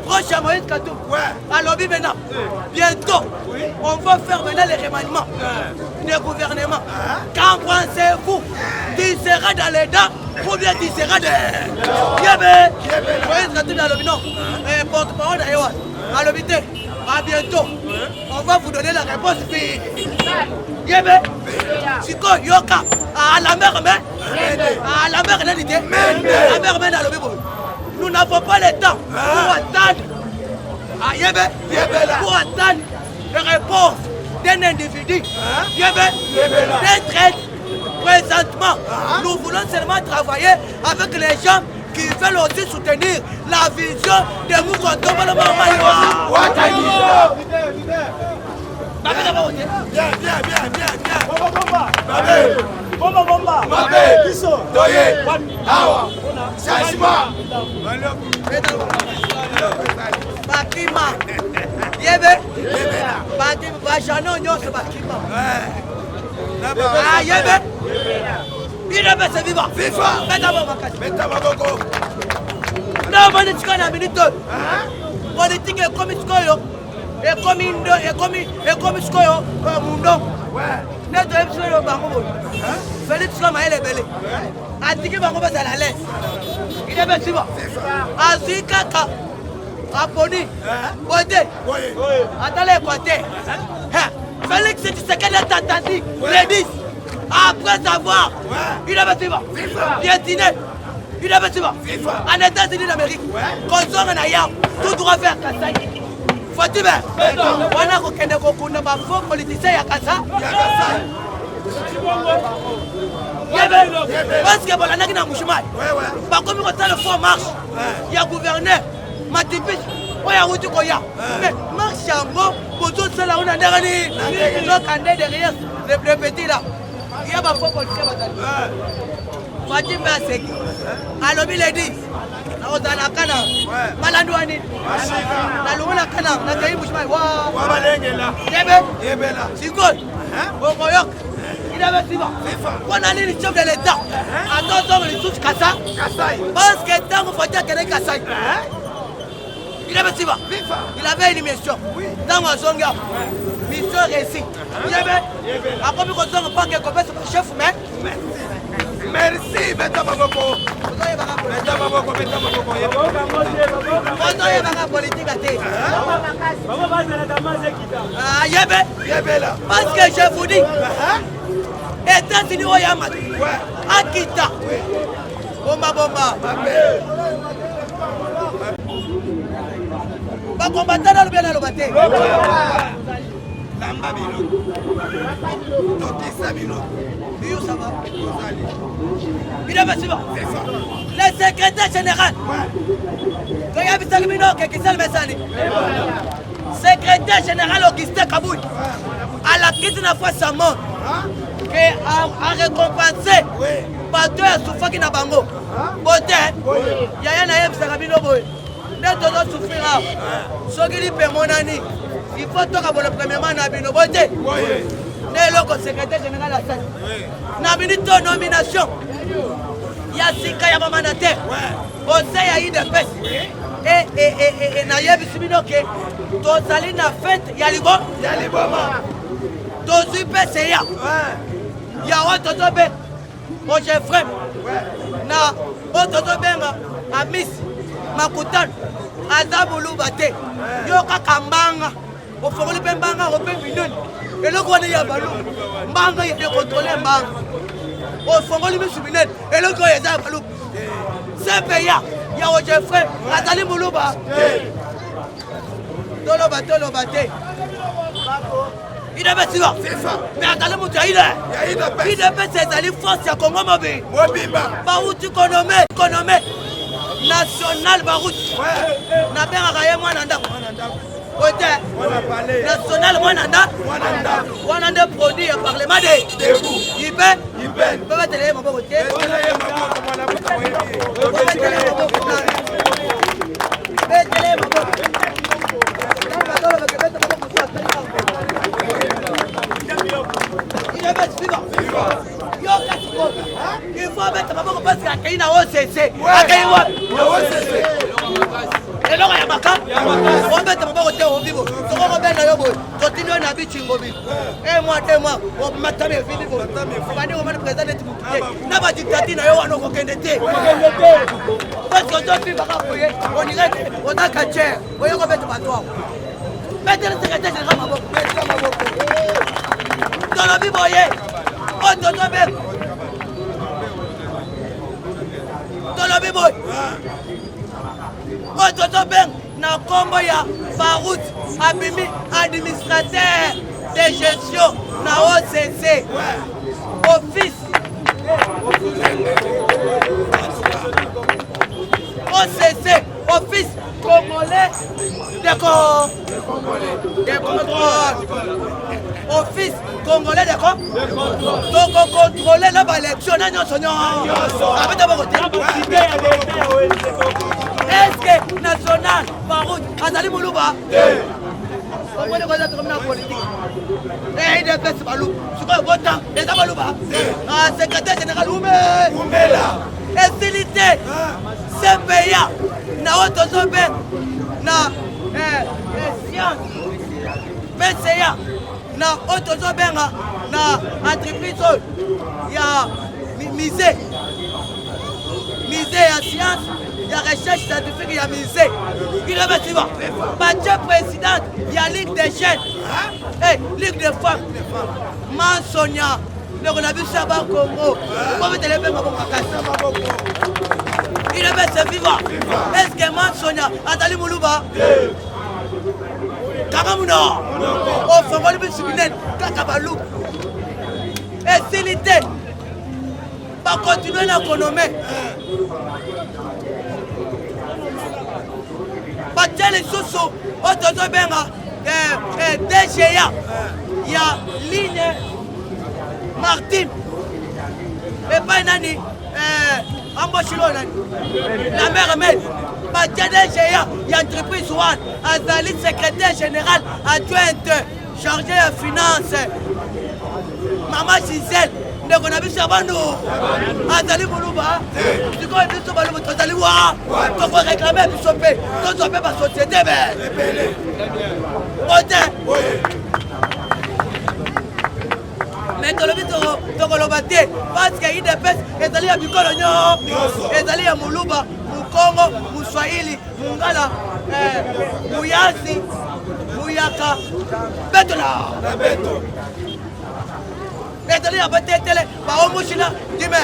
proche à Moïse Katumbi alobi maintenant bientôt on va faire maintenant les remaniements du gouvernement. Qu'en pensez-vous? Tu seras dans les dents ou bien tu seras de... Yébé Moïse Katumbi alobi non porte-parole d'ailleurs alobi te à bientôt on va vous donner la réponse Yébé siko yoka à la mer nalite la mer men alobi boy. Nous n'avons pas le temps pour attendre pour attendre les réponses d'un individu d'être présentement. Nous voulons seulement travailler avec les gens qui veulent aussi soutenir la vision de Moukonto. Babé d'abord voté. Bien. Bomba. Mabé. Doye. Awa. Changement. Bakima. Yebe. Bakima. Bajano nyonso Bakima. Ah yebe. Il est bien vivant. Viva. Meta Maboko. Non, on est à la minute. Politique est comme Skoyo. Et comme Skoyo. Mundo. Net de Skoyo Bango. Félix Lama est belé. Atiki Bango à la laisse. Il est bien vivant. Azikaka. Aponi. Bodé. Attendez, Équateur. Félix, c'est ce qu'elle a entendu. Les 10. Après savoir, il avait suivant, piétiné, il avait suivant, en États-Unis d'Amérique, consort en ayam, tout droit vers Kassai. Faut-il bien, on a reconnu qu'on n'a pas faux politicien à Kassai. Parce que bon, on a dit dans Mouchimai, par contre, quand le fond marche, il y a gouverneur, Matipich, il y a Routou Koya. Mais marche en gros, pour tout cela, on a derrière, derrière, le petit là. Il y a pas de politicien. Fatim Baseki. Alors, il a dit, on a un canard. Malandouani. La Louna canard. La Kaï Bouchmaï. C'est quoi? Au Moyoc. Il avait suivant. On a les chefs de l'État. Attends, les sous Kassa. Parce que tant qu'on fait qu'il y a Kassai. Il avait suivant. Il avait une mission. Dans ma zone, mission réussie. Il y avait. Après, nous avons pas que chef, mais. Merci, Beta Maboko. Politique à terre. Ah, Yébé. Parce que je vous dis, États-Unis, Oyama, Akita, Bomba. Pas combattant dans le bien à l'obaté. Lamba Bilo. Tokisa Bilo. Bio, ça va. Il est bien. Le secrétaire général. Quand il y a Bissagmino, qui est le message. Secrétaire général Augustin Kaboul. À la quitte de la fois sa mort. Qui a récompensé. Bateau à Soufaki Nabango. Boté. Il y a un aïe Bissagmino. Nous devons souffrir. Ce qui dit Pémonani. Il faut que le premier mandat soit voté. Le secrétaire général a fait. La nomination. Il y a 6 cas de mandataire. On sait qu'il y a eu des fesses. Et il y a eu des fêtes. Il y a eu des PCA. Il y a eu des frère. Il y a eu Miss Makutan. Azaboulou Bate. Yoka Kambanga. Au fond, le Banga, au Péminun. Et le Gouane Yabalou. Banga, il a contrôlé Banga. Au fond, le Missuminel. Et le Gouane Yabalou. C'est payant. Il y a un frère. Atali Moulouba. Tolo Bate. Il a fait ça. Mais Atali Moulouba, il a fait ses alliés forces à Congo Mobile. Barout économé. National Barout. N'a pas rien moi n'anda. National Wananda. Wananda produit par les madés. Il peut télé mon côté. Il faut mettre ma boque parce qu'il y a un OCC. Et là, il y a ma carte. On met ma boque au vivo. On met la yobo. Continue à habiter Ngobi. Et moi, on m'a tapé au vivo. On va dire, on va le présenter. N'a pas dit Tatina, on a aucun été. Parce qu'on doit vivre à Rapoyer. On irait, on a qu'à chair. On va mettre ma toile. Mettez le secrétaire général ma boque. Dans le vivo, on doit même. Dans le vivo. Ototo Ben na kombo ya Farout Abimi administrateur de gestion na OCC office OCC office congolais de des contrôles. Office congolais de quoi? Donc on contrôle l'élection. Est-ce que national par route Azali Moulouba? On peut dire que politique. Et il fait Balou. Ce qu'on vote, les Amalouba. Secrétaire général Oumela. Facilité. C'est payant. Na autosobe. Na science. PCA. Na autosobe. Na entreprise. Il y a misé. Misé à science. Il y a recherche scientifique, il y a musée. Il est suivant. Mathieu président, il y a Ligue des jeunes. Hey, Ligue des femmes. Mansonia. Donc on a vu ça au Congo. Il est vivant. Est-ce que Mansonia, Atali Moulouba? Karamouna. Oh, Fongoli Bissubinen, Kakabalou. Et Silité. Pas continuer l'économie. Batia les sous-sous, autour benga, DGA, il y a ligne Martin, et pas nani, embauchilo nani, la mère Ahmed, Batia DGA, il y a entreprise One, Azali secrétaire général, adjointe, chargé de finances, Maman Gisèle. On a vu ça avant nous. Azali Moulouba. Du coup, il dit que Azali Wa. Donc, on réclame un soppé. Donc, on peut pas société. Mais dans le but de Kolobaté, parce qu'il y a une espèce, Azali a du colonial, Azali a Moulouba, Moukongo, Mouswahili, Mungala, Mouyasi, Mouyaka, Betola. Mais il y a peut-être télé, pas au Mouchina, dis-moi.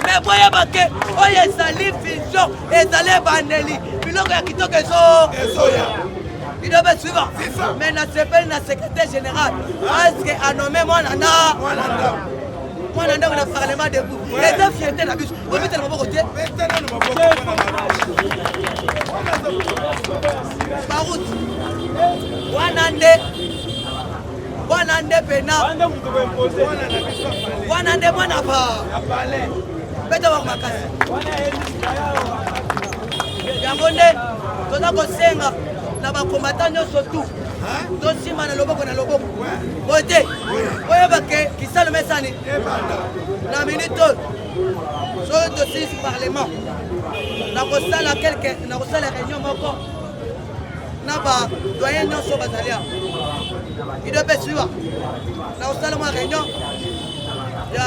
Mais voyez que oye sali vision et sali baneli biloko ya kitoko il doit suivre mais na s'appelle na secrétaire général parce que a nommé moi nana on a parlement debout et ça fierté la bus vous mettez le côté par route Wanande pena Wanande mwana pa Beta wa makasi Yangonde toza kosenga na ba combattant nyonso tout tosima na loboko bote oyo bake kisalo mesani na minute so to 6 parlement na kosala quelque na kosala réunion moko na ba doyen nyonso bazalia il doit être suivant na kosala mo réunion ya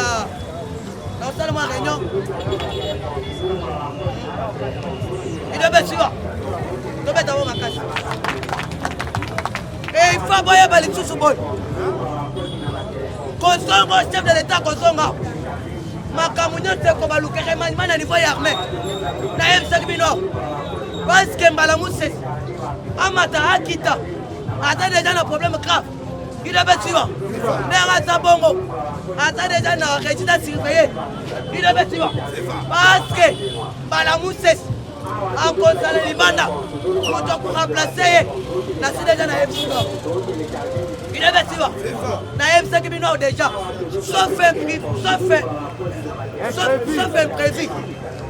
na kosala mo réunion il doit être suivant to beta wo makasi et il faut boyer bali sous boy Kosongo chef de l'état Kosongo makamunyo te ko balukere mana niveau ya armée na M5 bino parce que mbala mousse amata akita ata déjà un problème grave il avait suivant n'era sa bongo ata déjà na résident surveillé il avait suivant parce que mbala mousse en consale libanda pour remplacer na c'est déjà na M5 il avait suivant na M5 bino déjà sauf imprévu.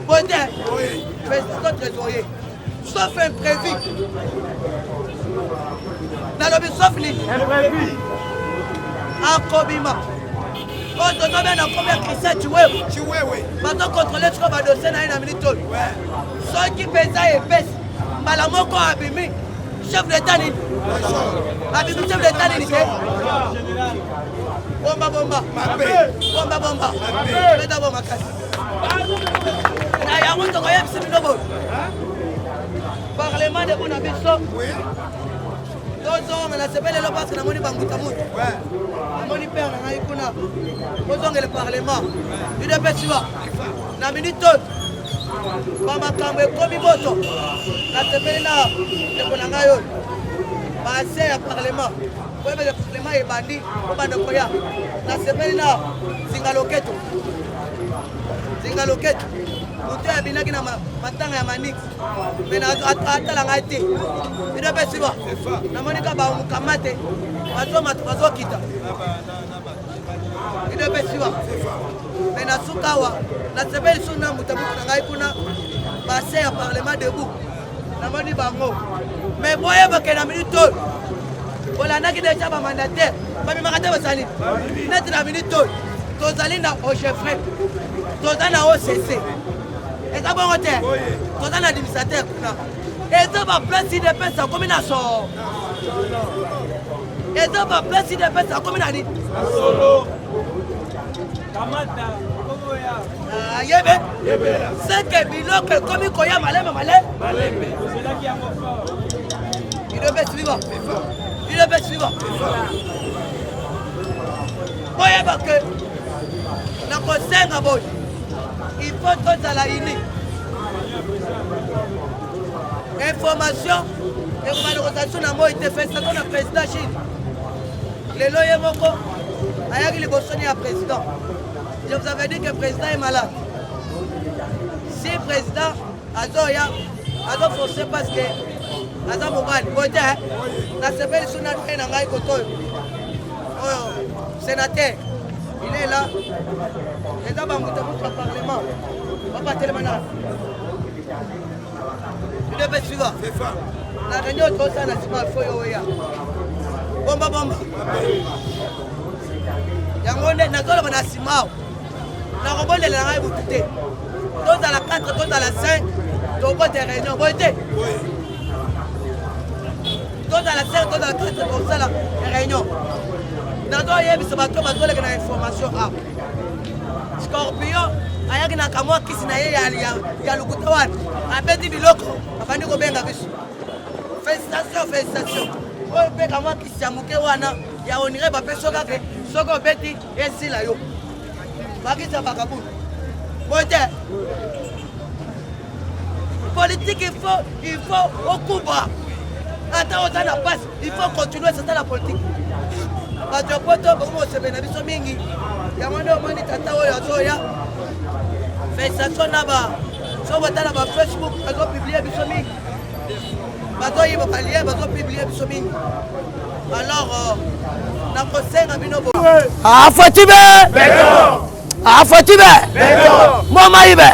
Peut-être, président trésorier, sauf imprévu. Dans le but, sauf lui. Imprévu. En Kobima. Quand on a combien de Christian tu vois? Maintenant, contrôler ce qu'on va dossier dans une minute. Ceux qui pèsent et pèsent, Malamoko Abimi, chef d'État. Abimi, chef d'État. Bomba. Beta bomba kasi. Na yango to koyeb siminobo. Parlement de Bonabiso. Tozo ngala sepele lo parce que na moni banguta mutu. Moni père na ngai kuna. Tozo ngele parlement. Il est petit va. Na minute. Ba makambo ekomi boto. Na sepele na ekona ngayo. Ba se ya parlement. Le parlement est bandit, on va ne pas na sepeli na Zingaloketo. moto ya binaki na matanga ya manix me atalanga te ide mpe siba namoni ka bamukama te bazokita ide mpe siba me nasuka awa nasepeli so na mutabuku na ngai kuna base ya parlement debout namoni bango me boyebake na minute oyo bolandaki deja bamandataire bamimaka te bazali neti na minute oyo tozali na ochefre toza na OCC eza bongo te toza na administrateur kuna eza baplace idps akomi na so eza baplace idps akomi na nini yebe seke biloko ekomi koya malembe il devait suivre boyeba ke nakosenga boy il faut tozala ini information ekomanekosation na moi te festation na président Chine lelo ye moko ayaki libosoni ya président. Je vous avais dit que le président est malade. Si le président a forcé parce que Aza Mobali, sénateur, il est là. Les gens vont au Parlement. On va pas tellement là. Il devait suivre. La réunion de ça, la Sima Foyoya. Bomba. Yangonde, Nagola Manasima. Na robole la ngai butute to dans la 4 to dans la 5 to ko des réunions boité to dans la 5 to dans la 4 pour ça la réunion na do yebi se bato bazole na information a Scorpion ayaki na kamwa kisi na ye ya lukuta wana abeti biloko abandi ko benga biso félicitations o pe kamwa kisi ya muke wana ya onire ba peso kake soko beti esila yo Bakita Bakabou. Politique, il faut au Cuba. Attends, on a passe. Il faut continuer, c'est ça la politique. Parce que pour toi, on se met à mingi. Il y a un moment où tata oya fait ça son là-bas. Sur votre Facebook, ils ont publié bisomi. Ils ont publié bisomi. Alors, on a conseillé à Binobo. Ah, Fatibé! Afatibe Mama ibe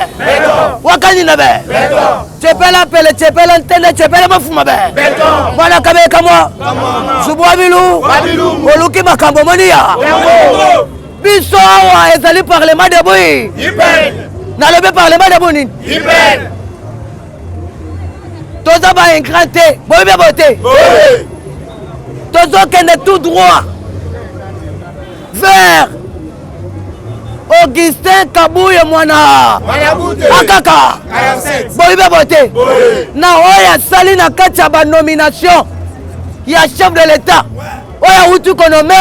Wakani na be Chepela pele chepela ntende chepela mafuma be Mwana kabe kamwa Subwa bilu Oluki makambo monia Biso awa ezali parlement de bui Na lebe parlement de bui Toza ba ingrante Boibe bote Tozo kende tout droit Vers Augustin Kabouye mwana akaka boibe bote na oya sali na kati ya ba nomination ya chef de l'état oya utu konome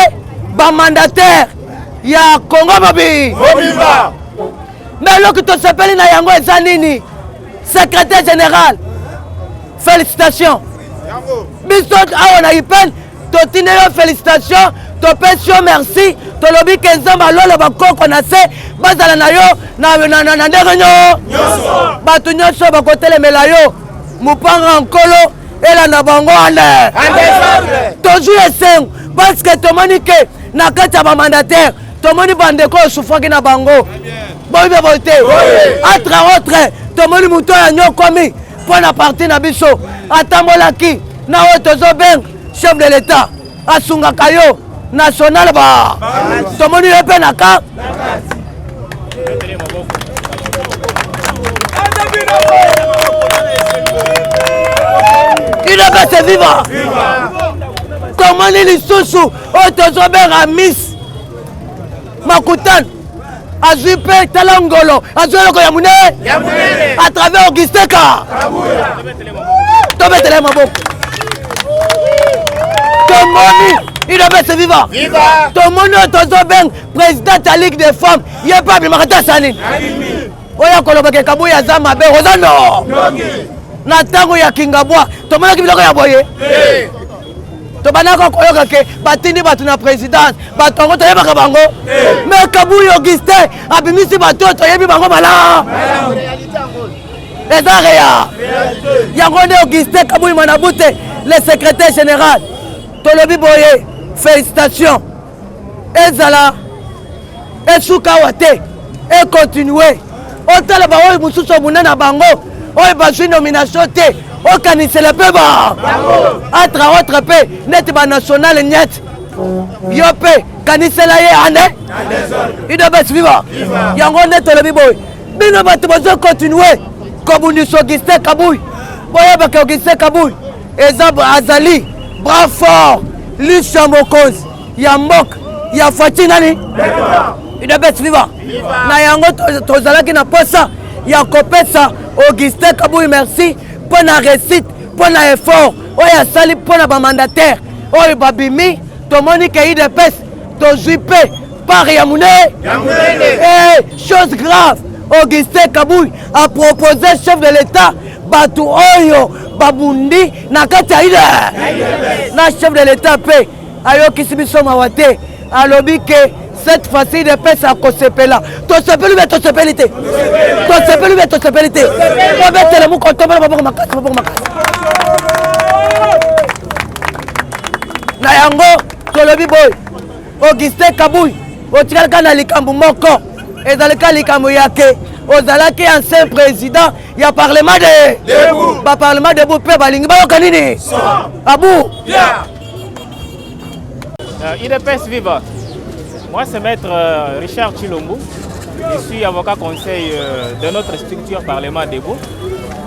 ba mandataire ya Congo Mobi mais loki to sepeli na yango eza nini secrétaire général félicitations biso awa na ipen totine yo félicitations topesi yo merci tolobi ke nzambe alolo bakoko na se bazala na yo na ndenge nyonso bato nyonso bakotelemela yo mopanga nkolo elanda bango ane tozwi esengo parce que tomoni ke na kati ya bamandataire tomoni bandeko osufraki na bango boyibe boyi te entre autres tomoni moto ya nyokomi mpo na parti na biso atambolaki na oyo tozobenga chef de l'état asungaka yo national ba tomoni yo mpe na ka il est se vivre tomoni lisusu oyo tozobenga miss makutano azwi mpe tala ngolo azwi eloko ya monene à travers Augustin Ka tobetele maboko tomoni il devait se vivre. Tout le monde est président de la Ligue des femmes. Il n'y a pas de maratasani. Oya kolobake kabuya zama be rozano. Na tango ya Kingabwa. Tout le monde qui vient ya boye. to banako koyoka ke batindi batu na présidence batongo to yeba bango mais Kabuyi Augustin abimisi batu to yebi bango mala eza réa yango ne Augustin Kabuyi Manabute le secrétaire général tolobi boye félicitations ezala esuka wate et continuer otala ba oyo mususu munana bango oyo bazwi nomination te okanisela pe ba atra autre pe net ba national net yo pe kanisela ye ane ide bes viva yango net tolobi boy bino bato bazo continuer kobundisa Augustin Kabuyi boye ba Augustin Kabuyi ezab azali bras fort Lucia Mokonzi ya mbok ya fati nani ide bes viva na yango tozalaki na posa ya kopesa Augustin Kabuyi merci pour la réussite, pour l'effort, oya sali pour la mandataire, oya babimi, to moni ke ide pes, to jupe par Yamoune. Et chose grave, Augustin Kabuyi a proposé chef de l'État batu oyo babundi na kati ya ide. Na chef de l'État pe ayo kisibiso mawate alobi ke cette fois-ci de pes à Kosepela. To sepelu be to sepelite. To sepelu be to sepelite. On va te le mou kontomba ba makasi ba makasi. Na yango tolobi boy. Augustin Kabuyi otikala na likambo moko. Ezalika likambo yake. Ozalaki ancien président ya parlement de debout. Ba parlement debout pe balingi ba yokanini. Abou. IDPS viva. Moi, c'est maître Richard Chilombo. Je suis avocat conseil de notre structure Parlement debout.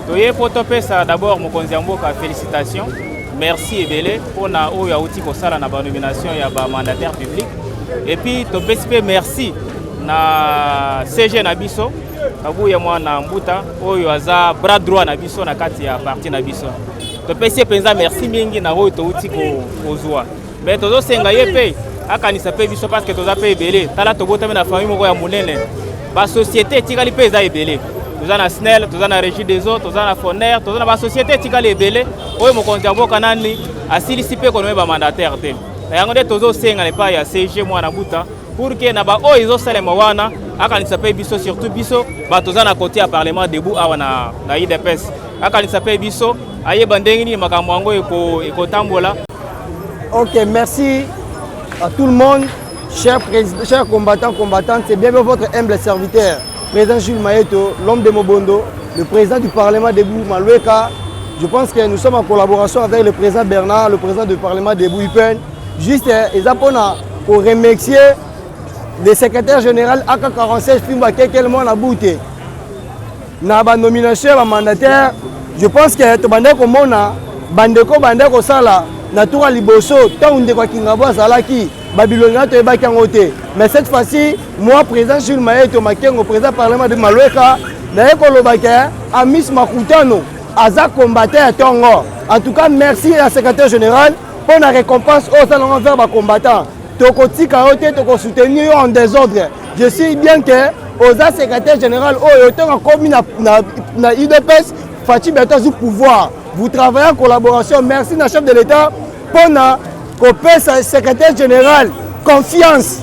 Toye Potopé, ça d'abord mon konziamboka félicitations. Merci Ebele pour na oya outi ko sala na ba nomination ya ba mandataire public. Et puis to PSP merci na CG na biso. Kabuyi mwana mbuta oyo aza bras droit na biso na kati ya parti na biso. To PSP penza merci mingi na oyo to outi ko ozwa. Mais tozo senga yepe akanisa pe biso parce que toza pe ebele tala tobotami na famille moko ya monene ba société tikali pe eza ebele toza na SNEL toza na Régie des eaux toza na FONER toza na ba société tikali ebele oyo mokonzi ya mboka nani asilisi pe konoye ba mandataire te yango nde tozosenga nepa ya CG mwana buta pour que na ba oyo ezosalema wana akanisa pe biso surtout biso ba toza na côté ya parlement debout awa na IDPS akanisa pe biso ayeba ndenge nini makambo yango ekotambola. Ok, merci à tout le monde, chers combattants, combattantes, c'est bien votre humble serviteur, président Jules Mayeto, l'homme de Mobondo, le président du Parlement debout Maloueka. Je pense que nous sommes en collaboration avec le président Bernard, le président du Parlement debout Upen. Juste, pour remercier le secrétaire général AK47 Fimba Kekelman à Bouté. Na ba nomination ba mandataire, je pense que to bande ko mona bandeko bande ko sala na tour liboso tant ndeko kingabo azalaki Babylone to ebaki ngote. Mais cette fois-ci, moi président Jules Mayeto Makengo président parlement de Maloueka, na ekolobaka Amis Makutano aza combattant tongo. En tout cas, merci à secrétaire général pour la récompense aux salons vers les combattants. Tokoti kaote toko soutenir en désordre. Je sais bien que aux secrétaire général au autant en commune na IDPS Fati Beto du pouvoir. Vous travaillez en collaboration. Merci à chef de l'État pour na copé secrétaire général confiance.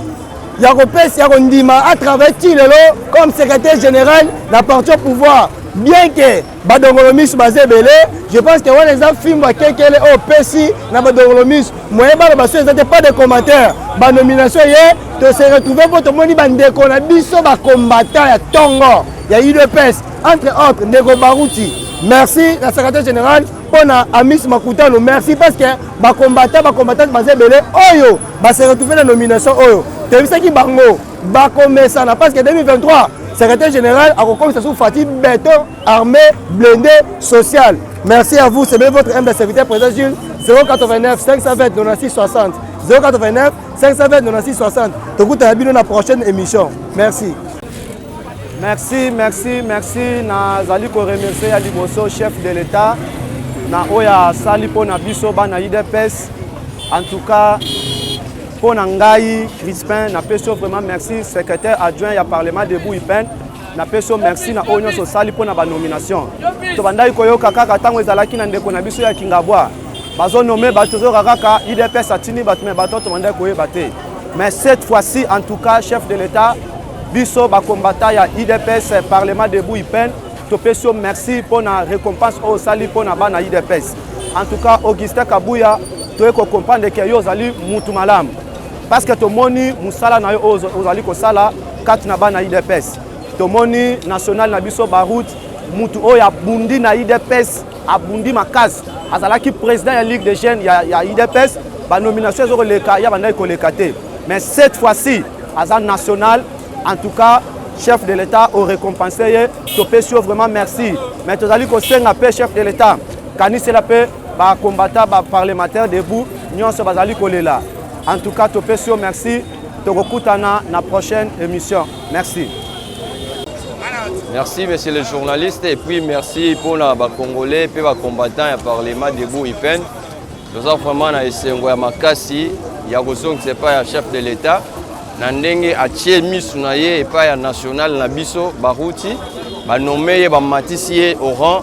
Il y a copé Ndima à travers Tilelo comme secrétaire général la partie au pouvoir. Bien que Badongolomis basé belé, je pense que les gens filment quelqu'un au PSI na Badongolomis. Moi ils n'étaient pas de commentaires. Ba nomination hier, de se retrouver pour tout le monde bandeko na biso ba combattant ya Tongo. Il y a eu de PES entre autres Nego Barouti. Merci la secrétaire générale pour na Amis Makutano. Merci parce que ba combattant basé belé oyo ba se retrouver la nomination oyo. Tu sais qui bango ba commencer parce que 2023 secrétaire général a reconnu sous Fatih béton, armée, blindé, social. Merci à vous, c'est bien votre humble serviteur, président Jules. 089 520 96 60. 089 520 96 60. Tu écoutes la prochaine émission. Merci. Merci. Nazali ko remercier à Liboso, chef de l'État. Na oya sali po na biso ba na IDPS. En tout cas, pour Nangaï, Crispin, na peso vraiment merci, secrétaire adjoint à Parlement debout Ipen. Na peso merci na Union Sociale pour na nomination. To bandai koyo kaka tango ezalaki na ndeko na biso ya Kingabwa. bazo nommé bato zo kaka IDPS atini bato mais bato to manda koyeba te. Mais cette fois-ci en tout cas chef de l'État biso ba combattant ya IDPS Parlement debout IPEN topesio merci pour la récompense au sali pour na bana IDPS. En tout cas Augustin Kabuya to ko comprendre que yo zali mutu malam parce que to moni musala na yo ozali ko sala kat na bana IDPS. To moni national na biso Barout mutu oya bundi na IDPS abundi makasi azalaki président ya Ligue des jeunes ya IDPS ba nomination zo leka ya bana ko lekate. Mais cette fois-ci azan national en tout cas chef de l'État au récompensé topesio vraiment merci. Mais tozali ko senga pe chef de l'État kanisi la pe ba combattant ba parlementaire debout nyonso bazali kolela. En tout cas topesio merci tokokutana na prochaine émission. Merci. Merci monsieur le journaliste et puis merci pour les Congolais et les combattants et Parlement debout IPEN. Nous avons vraiment essayé ya makasi ya kozong c'est pas ya chef de l'État na ndenge atie misu na ye et pas ya national na biso Barouti ba nommé ba matisi au rang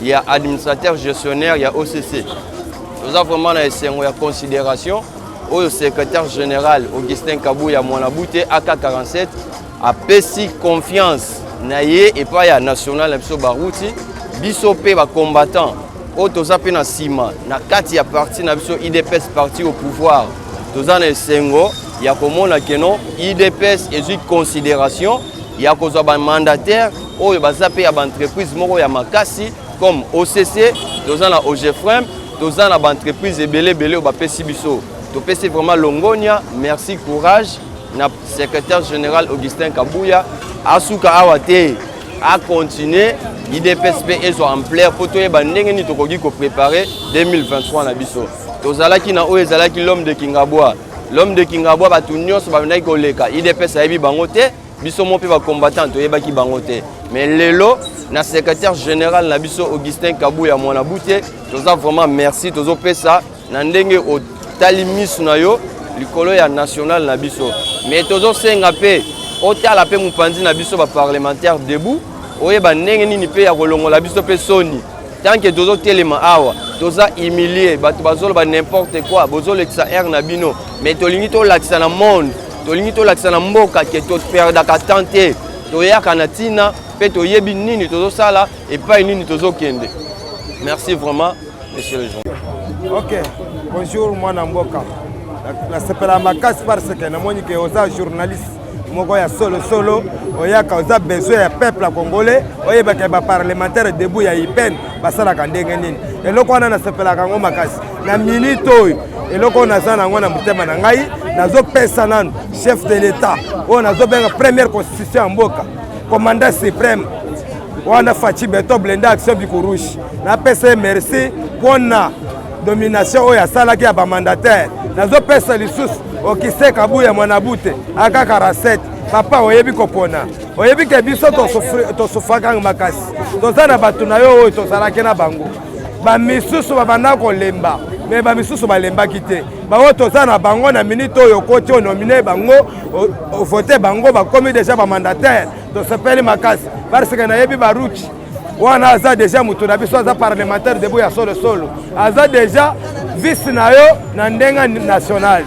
il y a administrateur gestionnaire il y a OCC. Nous avons vraiment essayé ya considération au secrétaire général Augustin Kabuya Mwanabute AK47 a pesi confiance na ye et pas ya national na biso Barouti biso pe ba combattant o toza pe na sima na kati ya parti na biso IDPS parti au pouvoir toza na sengo ya komona keno IDPS ezui considération ya kozwa ba mandataire oyo baza pe ya ba entreprise moko ya makasi comme OCC toza na OGFREM toza na ba entreprise ebele o ba pesi biso to pesi vraiment longonia merci courage na secrétaire général Augustin Kabuya asuka awate a continuer IDPS pe ezo ampleur pour to yeba ndenge ni tokoki ko préparer 2023 na biso tozalaki na oyo ezalaki l'homme de Kingabwa batu nyonso bandaki koleka IDPS ayebi bango te biso mo pe ba combattant toyebaki bango te mais lelo na secrétaire général na biso Augustin Kabuya Mwanabute toza vraiment merci tozo pesa na ndenge o tali misu na yo likolo ya national na biso mais tozo senga pe otala pe mupanzi na biso ba parlementaire debout oyeba ndenge nini pe ya kolongola biso pe soni tant que tozo telema awa toza humilié bato bazolo ba n'importe quoi bozolo lekisa air na bino mais tolingi to lakisa na monde tolingi to lakisa na mboka ke to perda ka tenter to yaka na tina pe to yebi nini tozo sala et pas nini tozo kende. Merci vraiment monsieur le journaliste. OK, bonjour moi na mboka la sepela makasi parce que na moni ke oza journaliste moko ya solo oyaka oza besoin ya peuple congolais oyebaka ba parlementaire debout ya IPEN basala ka ndenge nini eloko wana na sepela kango makasi na minute oyo eloko naza nango na mutema na ngai nazopesa nanu chef de l'État oyo nazobenga première constitution ya mboka commandant suprême wana Fachi Beto Blenda Action Bikurushi napesa merci mpona domination oyo asalaki ya bamandataire nazopesa lisusu Augustin Kabuya Mwanabute AK47 papa oyebi kopona oyebi ke biso tosufaka makasi toza na bato na yo oyo tozalaki na bango bamisusu babanda kolemba me bamisusu balembaki te baoyo toza na bango na minute oyo koti onomine bango ovote bango bakomi deja bamandataire tosepeli makasi parce que nayebi Baruti wana aza deja mutu na biso aza parlementaire debout ya solo aza deja vice na yo na ndenga national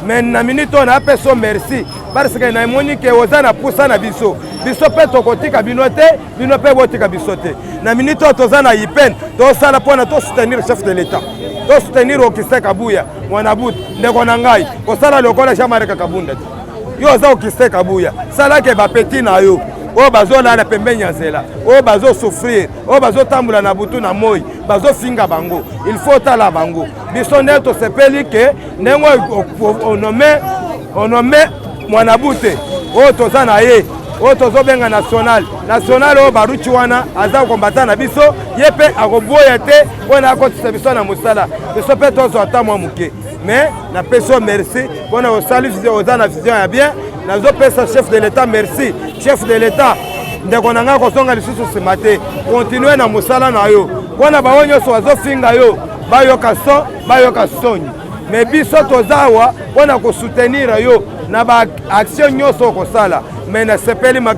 mais na minute on a peso merci parce que na moni ke oza na pusa na biso pe tokotika bino te bino pe botika biso te na minute toza na IPEN to sala pona to soutenir chef de l'État to soutenir Augustin Kabuya Mwanabute ndeko na ngai ko sala lokola Jean-Marc Kabunda yo oza Augustin Kabuya sala ke ba petit na yo o bazola na pembeni ya nzela o bazo souffrir o bazo tambula na butu na moi bazo finga bango il faut tala bango biso nde to sepeli ke ndengo onome Mwanabute o toza na ye o tozo benga national o Baruti wana aza kombata na biso ye pe akoboya te wana akotisa biso na musala biso pe tozo atamwa muke mais na peso merci wana osali oza na vision ya bien nazopesa chef de l'État merci chef de l'État ndeko na nga kosonga lisusu nsima te continue na mosala na yo mpona bango nyonso bazofinga yo bayoka soni mais biso toza awa mpona kosoutenir yo na baaction nyonso okosala mais nasepeli makasi